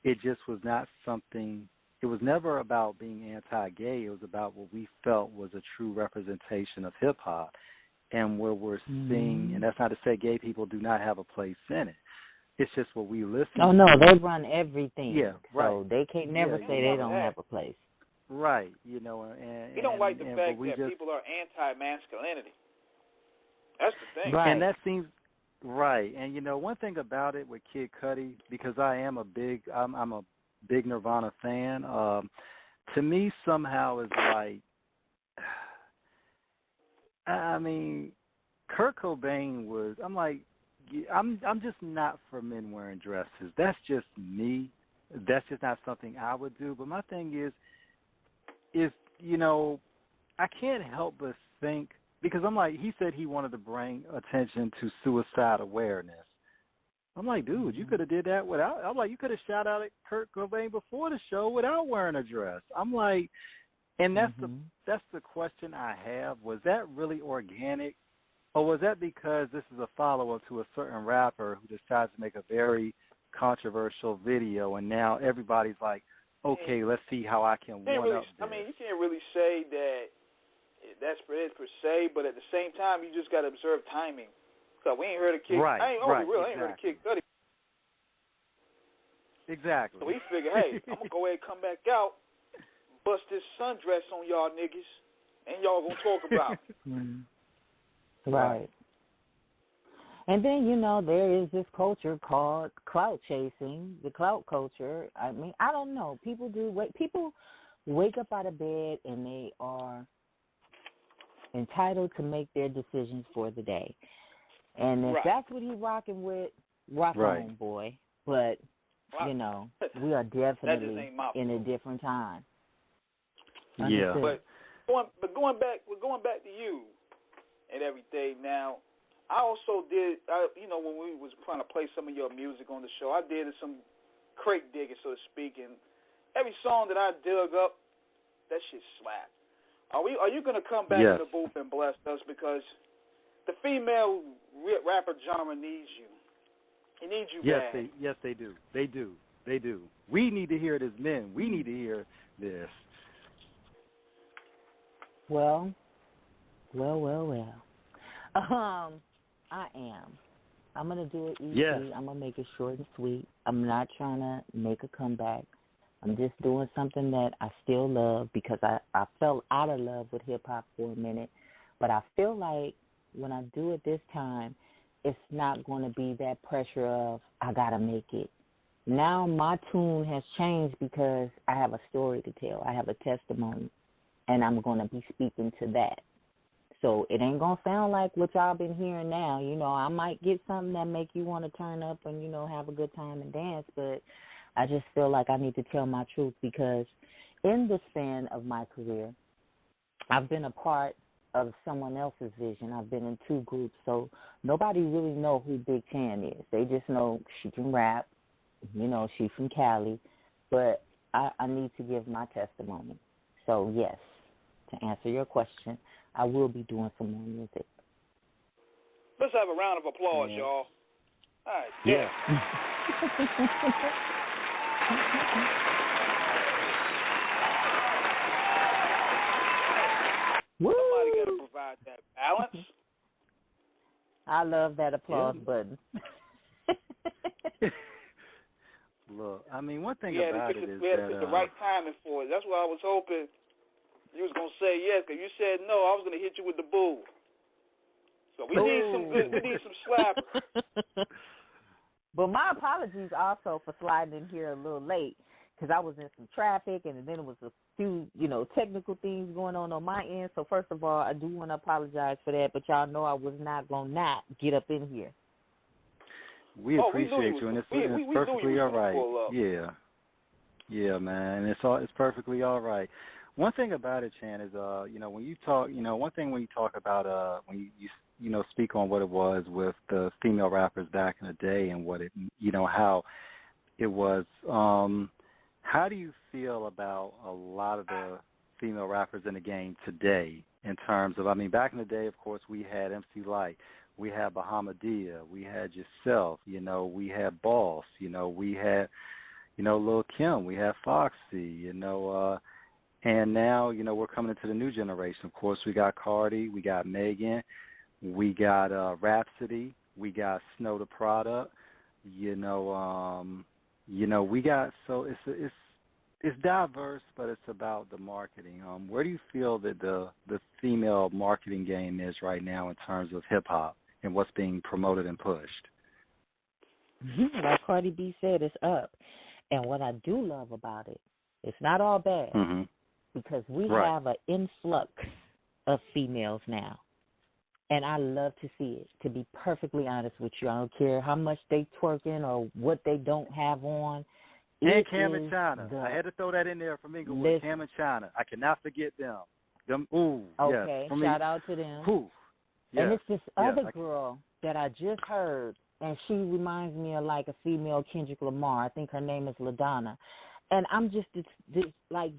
it just was not something. It was never about being anti-gay. It was about what we felt was a true representation of hip-hop. And where we're seeing, and that's not to say gay people do not have a place in it. It's just what we listen to. Oh, no, they run everything. Yeah, right. So they can't never say they don't have a place. Right, and we don't like the fact that people are anti-masculinity. That's the thing. Right. And that seems right. And one thing about it with Kid Cudi, because I'm a big Nirvana fan. To me, somehow is like, I mean, Kurt Cobain was. I'm like, I'm just not for men wearing dresses. That's just me. That's just not something I would do. But my thing is I can't help but think, because I'm like, he said he wanted to bring attention to suicide awareness. I'm like, dude, you could have did that without. I'm like, you could have shouted out at Kurt Cobain before the show without wearing a dress. I'm like, and that's the question I have. Was that really organic, or was that because this is a follow-up to a certain rapper who decides to make a very controversial video, and now everybody's like, okay, let's see how I can one-up this. I mean, you can't really say that that's it per se, but at the same time, you just got to observe timing. So we ain't heard a Kid. Right, I ain't heard a Kid Cudi. Exactly. So we figure, hey, I'm gonna go ahead and come back out, bust this sundress on y'all niggas, and y'all gonna talk about it. Right. And then, there is this culture called clout chasing, the clout culture. I mean, I don't know. People wake up out of bed and they are entitled to make their decisions for the day. And if that's what he's rocking with, rock on, boy. But, we are definitely in a different time. Yeah. But going back to you and everything now, I also did, when we was trying to play some of your music on the show, I did some crate digging, so to speak, and every song that I dug up, that shit slapped. Are you going to come back to the booth and bless us, because the female rapper genre needs you. He needs you bad. Yes, they do. They do. We need to hear it as men. We need to hear this. Well. I am. I'm going to do it easy. Yes. I'm going to make it short and sweet. I'm not trying to make a comeback. I'm just doing something that I still love, because I fell out of love with hip-hop for a minute. But I feel like when I do it this time, it's not going to be that pressure of, I got to make it. Now my tune has changed because I have a story to tell. I have a testimony, and I'm going to be speaking to that. So it ain't going to sound like what y'all been hearing now. I might get something that make you want to turn up and, have a good time and dance, but I just feel like I need to tell my truth, because in the span of my career, I've been a part of someone else's vision. I've been in two groups, so nobody really know who Big Chan is. They just know she can rap, she's from Cali, but I need to give my testimony. So, yes, to answer your question, I will be doing some more music. Let's have a round of applause, y'all. All right. Yeah. Somebody got to provide that balance. I love that applause button. Look, I mean, one thing about it is we had to pick the right timing for it. That's why I was hoping you was going to say yes, because you said no, I was going to hit you with the boo. So we need some slappers. But my apologies also for sliding in here a little late, because I was in some traffic, and then it was a few, technical things going on my end. So first of all, I do want to apologize for that, but y'all know I was not going to not get up in here. We appreciate you, and it's perfectly all right. Pull up. Yeah, man, it's perfectly all right. One thing about it, Chan, is when you talk, one thing when you talk about when you speak on what it was with the female rappers back in the day and what it, how it was. How do you feel about a lot of the female rappers in the game today in terms of, back in the day, of course, we had MC Light, we had Bahamadia, we had yourself, we had Boss, we had, Lil Kim, we had Foxy, and now, we're coming into the new generation. Of course, we got Cardi, we got Megan, we got Rhapsody, we got Snow the Product, we got, so it's diverse, but it's about the marketing. Where do you feel that the female marketing game is right now in terms of hip hop and what's being promoted and pushed? Like Cardi B said, it's up. And what I do love about it, it's not all bad, because we have an influx of females now. And I love to see it, to be perfectly honest with you. I don't care how much they twerking or what they don't have on. And Cam and China. I had to throw that in there from Inglewood. Cam and China. I cannot forget them. Okay, yes, shout out to them. Yes. And it's this other girl that I just heard, and she reminds me of like a female Kendrick Lamar. I think her name is LaDonna. And I'm just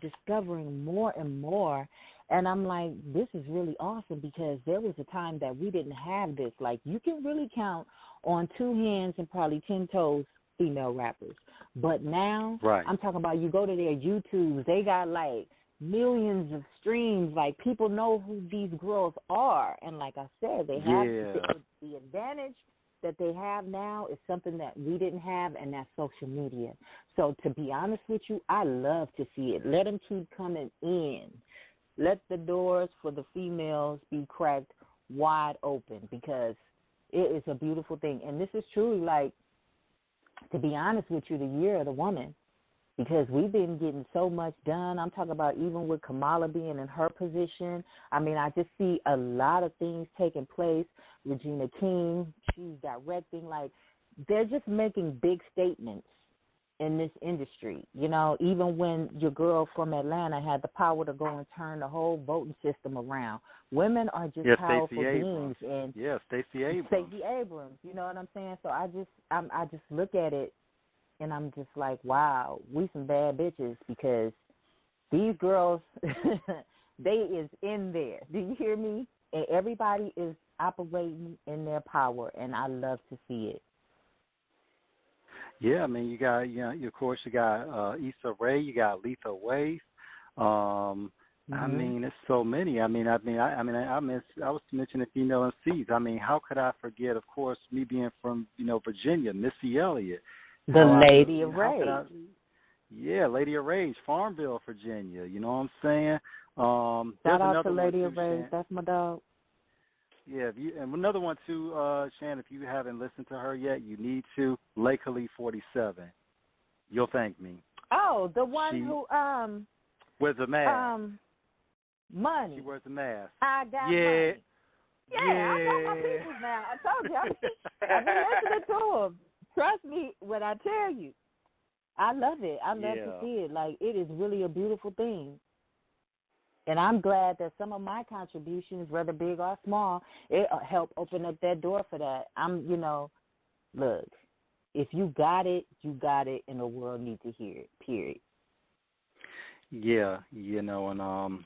discovering more and more. And I'm like, this is really awesome, because there was a time that we didn't have this. Like, you can really count on 2 hands and probably 10 toes female rappers. But now, I'm talking about, you go to their YouTubes, they got like millions of streams. Like, people know who these girls are. And like I said, they have the advantage that they have now is something that we didn't have, and that's social media. So to be honest with you, I love to see it. Let them keep coming in. Let the doors for the females be cracked wide open, because it is a beautiful thing. And this is truly, like, to be honest with you, the year of the woman, because we've been getting so much done. I'm talking about even with Kamala being in her position. I just see a lot of things taking place. Regina King, she's directing. Like, they're just making big statements in this industry. Even when your girl from Atlanta had the power to go and turn the whole voting system around. Women are just powerful beings. And Stacey Abrams. Stacey Abrams, you know what I'm saying? So I just look at it, and I'm just like, wow, we some bad bitches, because these girls, they is in there. Do you hear me? And everybody is operating in their power, and I love to see it. Yeah, you got, of course, you got Issa Rae, you got Letha Waithe. It's so many. I was mentioning female MCs. How could I forget? Of course, me being from Virginia, Missy Elliott, the Lady of Rage. Lady of Rage, Farmville, Virginia. You know what I'm saying? Shout out to Lady of Rage. That's my dog. Yeah, and another one too, Shan. If you haven't listened to her yet, you need to. Lakelee 47. You'll thank me. Oh, the one who wears a mask. Money. She wears a mask. I got money. Yeah, I got my people now. I told you. I've been listening to them. Trust me when I tell you. I love it. I love to see it. Like, it is really a beautiful thing. And I'm glad that some of my contributions, whether big or small, it helped open up that door for that. Look, if you got it, and the world needs to hear it, period. Yeah, and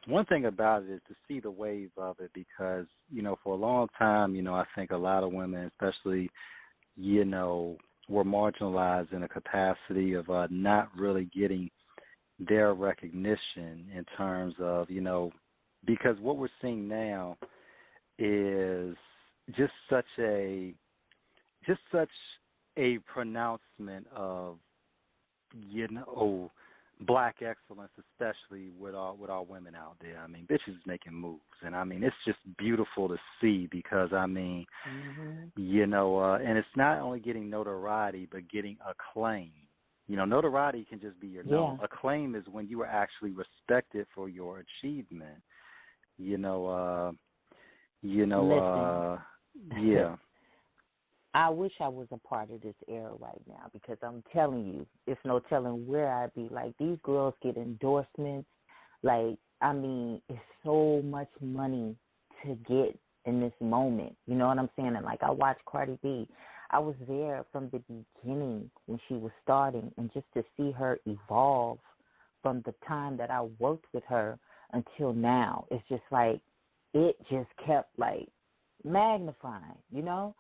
one thing about it is to see the wave of it, because, for a long time, I think a lot of women, especially, were marginalized in a capacity of not really getting their recognition in terms of, because what we're seeing now is just such a pronouncement of, black excellence, especially with our women out there. Bitches making moves, and it's just beautiful to see, because and it's not only getting notoriety, but getting acclaim. Notoriety can just be your known. Acclaim is when you are actually respected for your achievement. Listen. Yeah. I wish I was a part of this era right now because I'm telling you, it's no telling where I'd be. Like, these girls get endorsements. Like, I mean, it's so much money to get in this moment. You know what I'm saying? And, like, I watched Cardi B. I was there from the beginning when she was starting, and just to see her evolve from the time that I worked with her until now, it's just like it just kept, like, magnifying, you know?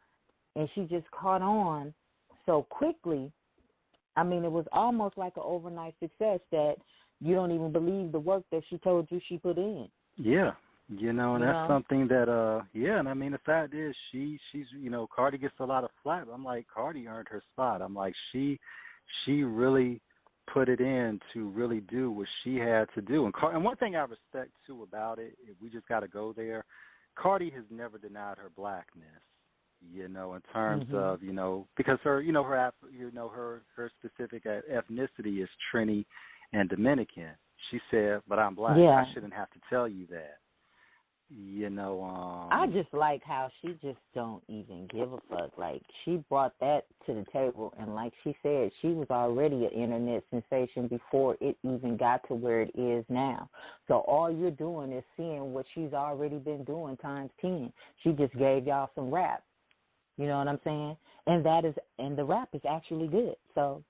And she just caught on so quickly. I mean, it was almost like an overnight success that you don't even believe the work that she told you she put in. Yeah. You know, and that's something that, and I mean, the fact is she's, you know, Cardi gets a lot of flack. I'm like, Cardi earned her spot. I'm like, she really put it in to really do what she had to do. And one thing I respect, too, about it, if we just got to go there, Cardi has never denied her blackness. You know, in terms of, you know, because her specific ethnicity is Trini and Dominican. She said, but I'm black. Yeah. I shouldn't have to tell you that. You know, I just like how she just don't even give a fuck. Like, she brought that to the table, and like she said, she was already an internet sensation before it even got to where it is now. So all you're doing is seeing what she's already been doing times 10. She just gave y'all some rap. You know what I'm saying? And the rap is actually good. So,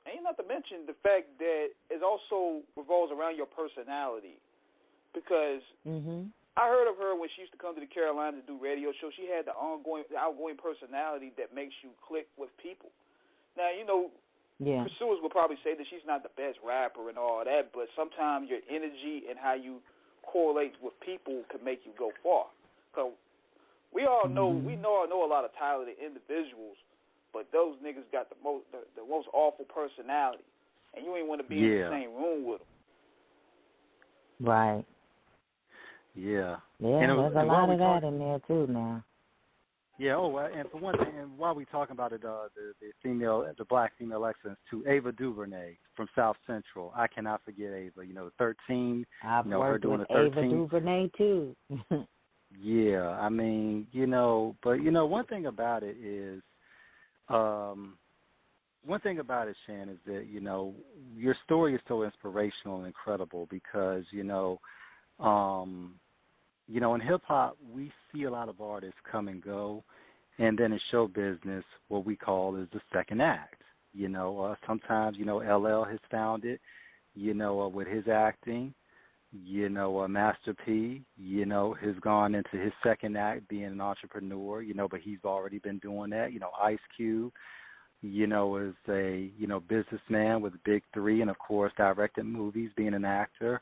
and not to mention the fact that it also revolves around your personality. Because I heard of her when she used to come to the Carolinas to do radio shows. She had the outgoing personality that makes you click with people. Now, you know, pursuers will probably say that she's not the best rapper and all that, but sometimes your energy and how you correlate with people can make you go far. So we all know a lot of talented individuals, but those niggas got the most awful personality, and you ain't want to be in the same room with them. Right. Yeah. Yeah, and there's a lot of that in there too now. Yeah. Oh, and for one thing, and while we talking about it, the black female excellence too, Ava DuVernay from South Central. I cannot forget Ava. You know, 13. I've worked her doing with the 13. Ava DuVernay too. Yeah, I mean, you know, but you know, one thing about it, Shan, is that, you know, your story is so inspirational and incredible because, you know, in hip hop we see a lot of artists come and go, and then in show business what we call is the second act. You know, sometimes, you know, LL has found it, you know, with his acting. You know, Master P, you know, has gone into his second act being an entrepreneur, you know, but he's already been doing that. You know, Ice Cube, you know, is a, you know, businessman with Big Three and, of course, directed movies, being an actor.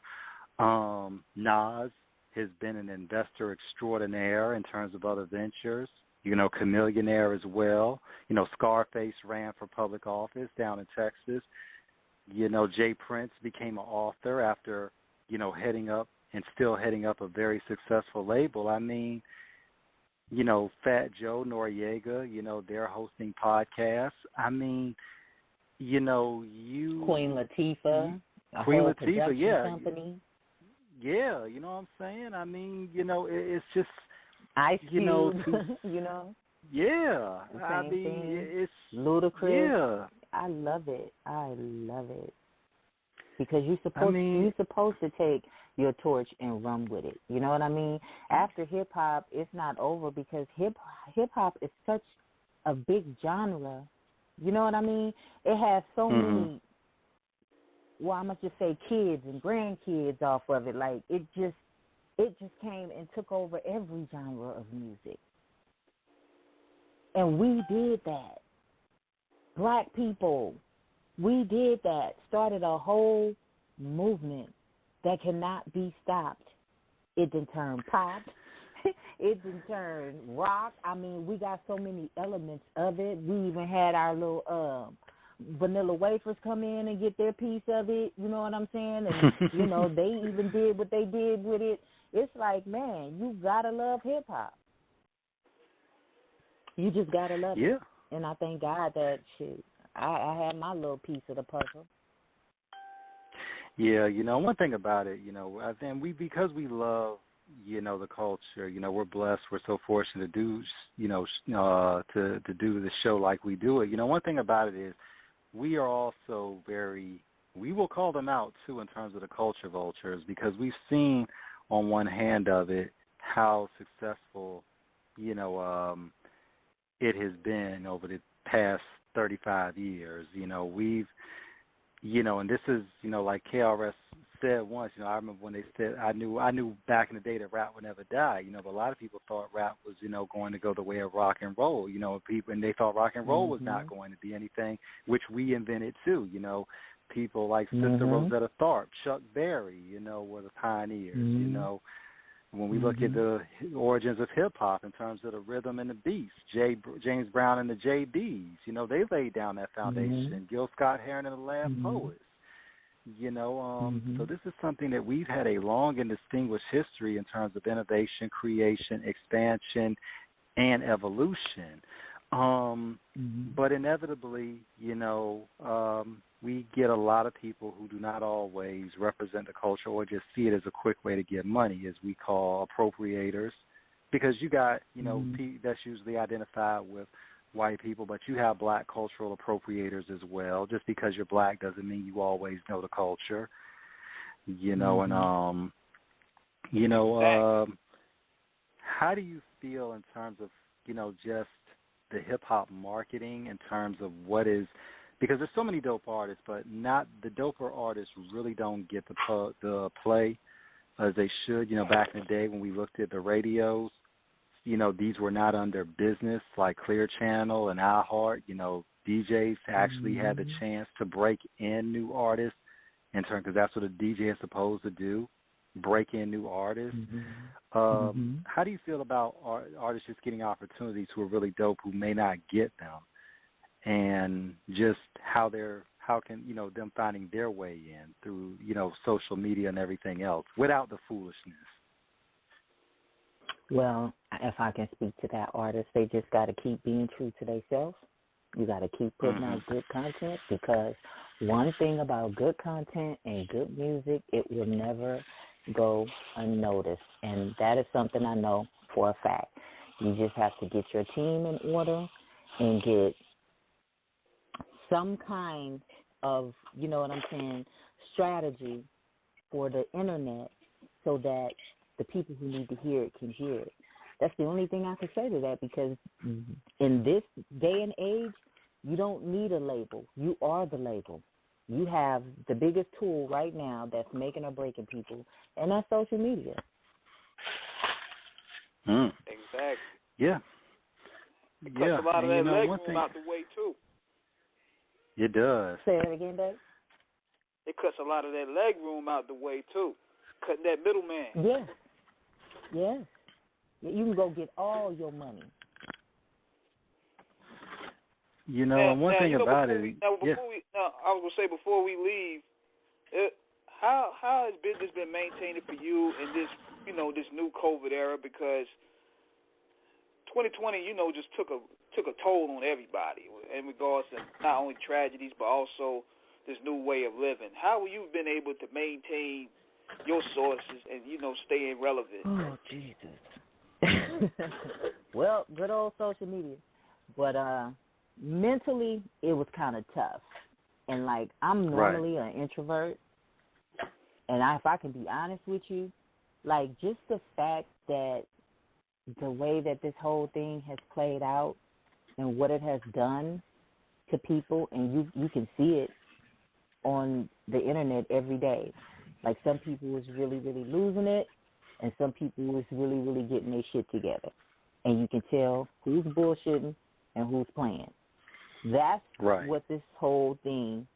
Nas has been an investor extraordinaire in terms of other ventures. You know, Chameleonaire as well. You know, Scarface ran for public office down in Texas. You know, Jay Prince became an author after, you know, heading up a very successful label. I mean, you know, Fat Joe, Noriega, you know, they're hosting podcasts. I mean, you know, Queen Latifah, company. Yeah, you know what I'm saying? I mean, you know, it's just Ice Cube, you know, you know. Yeah. I mean, it's ludicrous. Yeah. I love it. Because you're supposed to take your torch and run with it. You know what I mean? After hip hop, it's not over because hip hop is such a big genre. You know what I mean? It has so many. Well, I must just say kids and grandkids off of it. Like it just came and took over every genre of music, and we did that. Black people. We did that, started a whole movement that cannot be stopped. It didn't turn pop. It didn't turn rock. I mean, we got so many elements of it. We even had our little vanilla wafers come in and get their piece of it. You know what I'm saying? And, you know, they even did what they did with it. It's like, man, you got to love hip-hop. You just got to love it. And I thank God that shit. I had my little piece of the puzzle. Yeah, you know, one thing about it, you know, I think because we love the culture. We're blessed. We're so fortunate to do, to do the show like we do it. One thing about it is we are also we will call them out, too, in terms of the culture vultures, because we've seen on one hand of it how successful, it has been over the past 35 years. We've, and this is, like KRS said once, I remember when they said, I knew back in the day that rap would never die, but a lot of people thought rap was, going to go the way of rock and roll, and they thought rock and roll was not going to be anything, which we invented too, people like Sister Rosetta Tharpe, Chuck Berry, were the pioneers, When we look at the origins of hip-hop in terms of the rhythm and the beats, James Brown and the JBs, they laid down that foundation. Gil Scott-Heron and the Last Poets. So this is something that we've had a long and distinguished history in terms of innovation, creation, expansion, and evolution. But inevitably, we get a lot of people who do not always represent the culture or just see it as a quick way to get money, as we call appropriators, because you got, that's usually identified with white people, but you have black cultural appropriators as well. Just because you're black doesn't mean you always know the culture, and how do you feel in terms of, just the hip-hop marketing in terms of what is, because there's so many dope artists, but not the doper artists really don't get the play as they should. Back in the day when we looked at the radios, these were not under business like Clear Channel and iHeart. DJs actually had the chance to break in new artists in turn, because that's what a DJ is supposed to do, break in new artists. How do you feel about artists just getting opportunities who are really dope who may not get them, and just how can them finding their way in through social media and everything else without the foolishness? Well, if I can speak to that artist, they just got to keep being true to themselves. You got to keep putting out good content, because one thing about good content and good music, it will never go unnoticed. And that is something I know for a fact. You just have to get your team in order and get some kind of, strategy for the internet so that the people who need to hear it can hear it. That's the only thing I can say to that, because in this day and age, you don't need a label. You are the label. You have the biggest tool right now that's making or breaking people, and that's social media. Exactly. Yeah. It cuts a lot of that leg room out the way, too. It does. Say that again, Dave? It cuts a lot of that leg room out the way, too. Cutting that middleman. Yes. Yes. You can go get all your money. And one thing about it. I was going to say, before we leave, how has business been maintaining for you in this, this new COVID era? Because 2020, just took a toll on everybody in regards to not only tragedies but also this new way of living. How have you been able to maintain your sources and staying relevant? Oh, Jesus. Well, good old social media, but mentally it was kind of tough. And like, I'm normally an introvert, and if I can be honest with you, like, just the fact that the way that this whole thing has played out and what it has done to people, and you can see it on the internet every day. Like, some people was really, really losing it, and some people was really, really getting their shit together. And you can tell who's bullshitting and who's playing. That's what this whole thing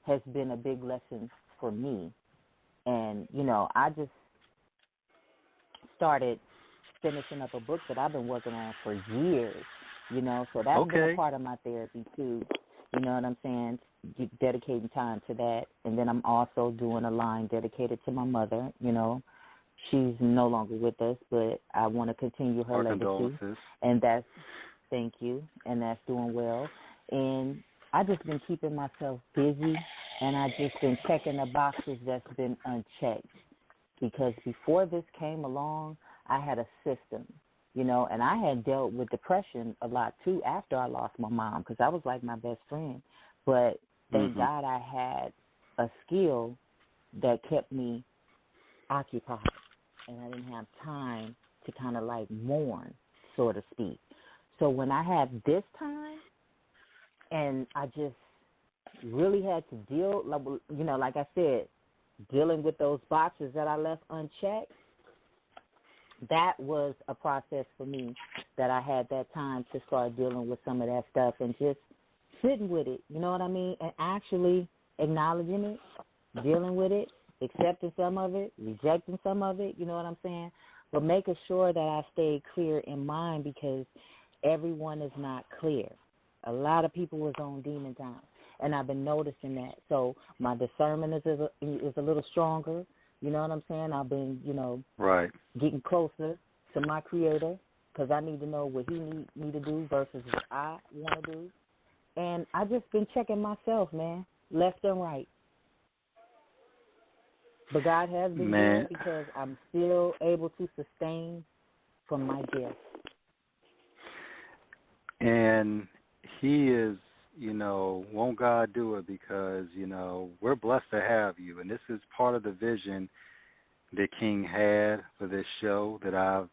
has been a big lesson for me. And, I just started finishing up a book that I've been working on for years, so that's been a part of my therapy too. You know what I'm saying? Dedicating time to that. And then I'm also doing a line dedicated to my mother. She's no longer with us, but I want to continue her legacy. And that's, thank you, and that's doing well. And I just been keeping myself busy, and I just been checking the boxes that's been unchecked. because before this came along, I had a system, you know, and I had dealt with depression a lot too after I lost my mom, because I was like my best friend. But thank God I had a skill that kept me occupied, and I didn't have time to kind of like mourn, so to speak. So when I had this time, and I just really had to deal, you know, like I said, dealing with those boxes that I left unchecked, that was a process for me, that I had that time to start dealing with some of that stuff and just sitting with it, you know what I mean, and actually acknowledging it, dealing with it, accepting some of it, rejecting some of it, you know what I'm saying, but making sure that I stay clear in mind, because everyone is not clear. A lot of people was on demon time, and I've been noticing that. So my discernment is a little stronger, you know what I'm saying? I've been, you know, getting closer to my Creator, because I need to know what He need me to do versus what I want to do. And I just been checking myself, man, left and right. But God has been good, because I'm still able to sustain from my gift. And He is, you know, won't God do it, because, you know, we're blessed to have you. And this is part of the vision that King had for this show that I've,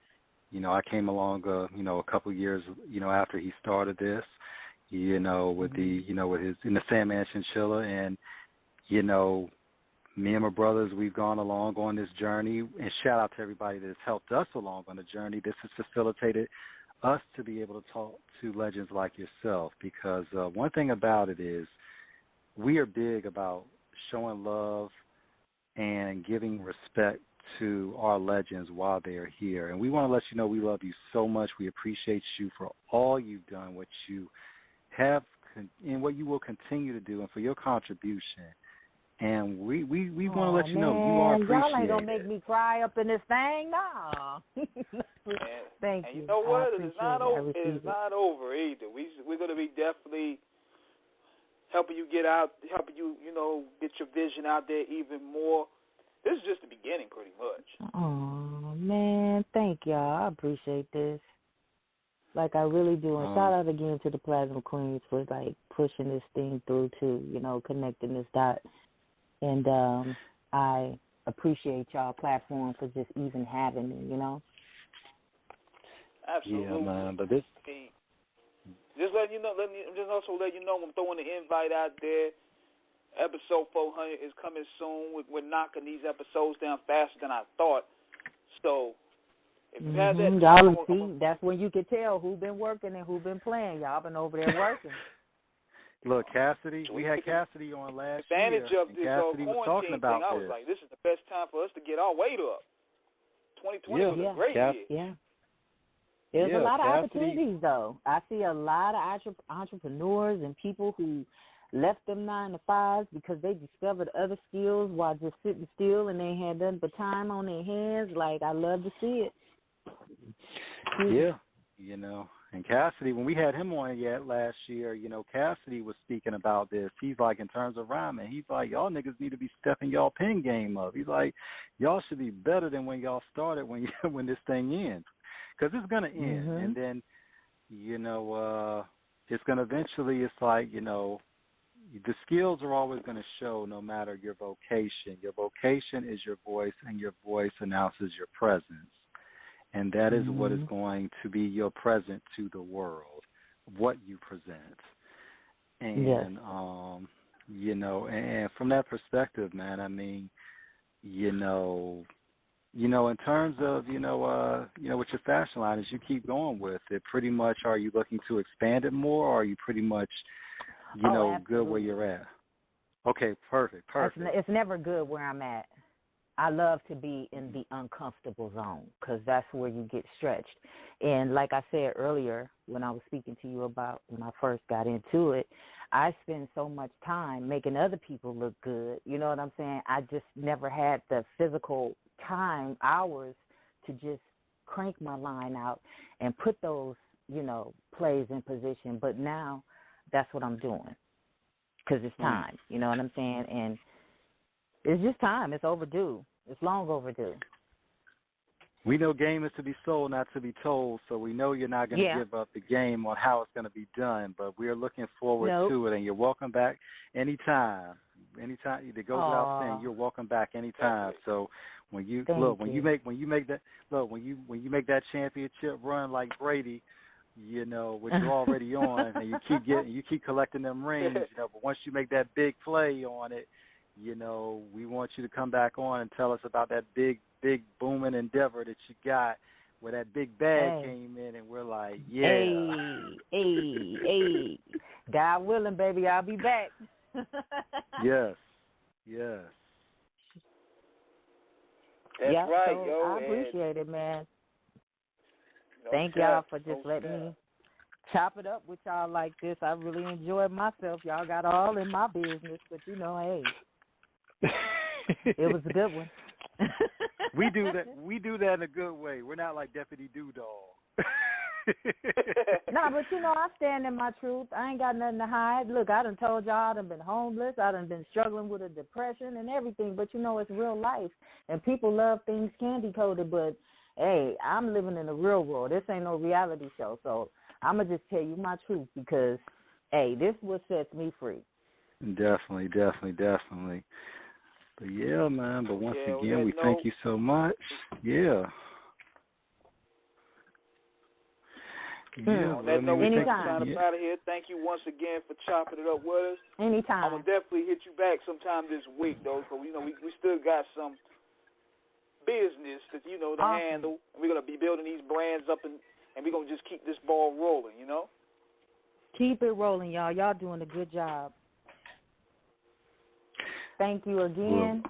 you know, I came along, you know, a couple years, you know, after he started this, you know, with the, you know, with his, in the Sandman Chinchilla. And, you know, me and my brothers, we've gone along on this journey. And shout out to everybody that has helped us along on the journey. This has facilitated us to be able to talk to legends like yourself, because one thing about it is we are big about showing love and giving respect to our legends while they are here. And we want to let you know we love you so much. We appreciate you for all you've done, what you have, and what you will continue to do, and for your contribution. And we want to let you know you are appreciated. Y'all ain't going to make me cry up in this thing? No. Thank you. And you know what? It is not over. It is not over either. We're going to be definitely helping you get out, helping you, you know, get your vision out there even more. This is just the beginning, pretty much. Oh, man. Thank y'all. I appreciate this. Like, I really do. And shout out again to the Plasma Queens for, like, pushing this thing through, too, you know, connecting this dot. And I appreciate y'all platform for just even having me, you know? Absolutely. Yeah, man. But this... Just letting you know, just also let you know, I'm throwing the invite out there. Episode 400 is coming soon. We're knocking these episodes down faster than I thought. So, if you have that time... Y'all see, that's when you can tell who been working and who been playing. Y'all been over there working. Look, Cassidy, we had Cassidy on last year. Advantage of this Cassidy was talking about thing. I was like, this is the best time for us to get our weight up. 2020 was a great year. Yeah. There's a lot of opportunities, though. I see a lot of entrepreneurs and people who left them 9 to 5s because they discovered other skills while just sitting still, and they had nothing but time on their hands. Like, I love to see it. Yeah, you know. And Cassidy, when we had him on last year, you know, Cassidy was speaking about this. He's like, in terms of rhyming, he's like, y'all niggas need to be stepping y'all pen game up. He's like, y'all should be better than when y'all started when this thing ends. Because it's going to end. And then, you know, it's going to eventually, it's like, you know, the skills are always going to show no matter your vocation. Your vocation is your voice, and your voice announces your presence. And that is what is going to be your present to the world, what you present. And, you know, and from that perspective, man, I mean, you know, in terms of, you know, with your fashion line, as you keep going with it, pretty much are you looking to expand it more, or are you pretty much, you know, good where you're at? Okay, perfect. It's never good where I'm at. I love to be in the uncomfortable zone, because that's where you get stretched. And like I said earlier, when I was speaking to you about when I first got into it, I spend so much time making other people look good. You know what I'm saying? I just never had the physical time, hours, to just crank my line out and put those, you know, plays in position. But now that's what I'm doing, because it's time. You know what I'm saying? And it's just time. It's overdue. It's long overdue. We know game is to be sold, not to be told, so we know you're not going to give up the game on how it's going to be done, but we're looking forward to it, and you're welcome back anytime. Anytime, it goes without saying, you're welcome back anytime. So when you when you make that championship run like Brady, you know, which you're already on, and you keep collecting them rings, you know, but once you make that big play on it, you know, we want you to come back on and tell us about that big booming endeavor that you got, where that big bag came in, and we're like, Hey. God willing, baby, I'll be back. Yes. That's right, so yo. I appreciate it, man. Thank y'all for just letting me chop it up with y'all like this. I really enjoyed myself. Y'all got all in my business, but you know, hey, it was a good one. We do that in a good way. We're not like Deputy Doodall. Nah, but you know, I stand in my truth. I ain't got nothing to hide. Look, I done told y'all I done been homeless. I done been struggling with a depression and everything. But you know, it's real life, and people love things candy coated. But hey, I'm living in the real world. This ain't no reality show, so I'ma just tell you my truth because hey, this is what sets me free. Definitely. But yeah, man. But once again, we thank you so much. Yeah. On that note, we take time out of here. Thank you once again for chopping it up with us. Anytime. I'm gonna definitely hit you back sometime this week, though, because you know we still got some business that to handle. We're gonna be building these brands up, and we're gonna just keep this ball rolling. You know. Keep it rolling, y'all. Y'all doing a good job. Thank you again.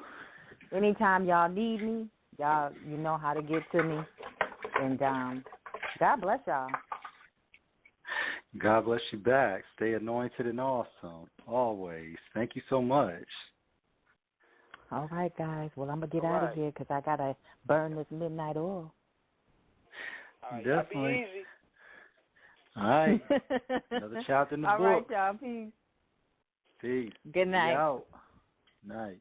Anytime y'all need me, y'all, you know how to get to me. And God bless y'all. God bless you back. Stay anointed and awesome, always. Thank you so much. All right, guys. Well, I'm going to get out of here because I got to burn this midnight oil. All right, definitely. Be easy. All right. Another chapter in the book. All right, y'all. Peace. Peace. Good night. Out. Night.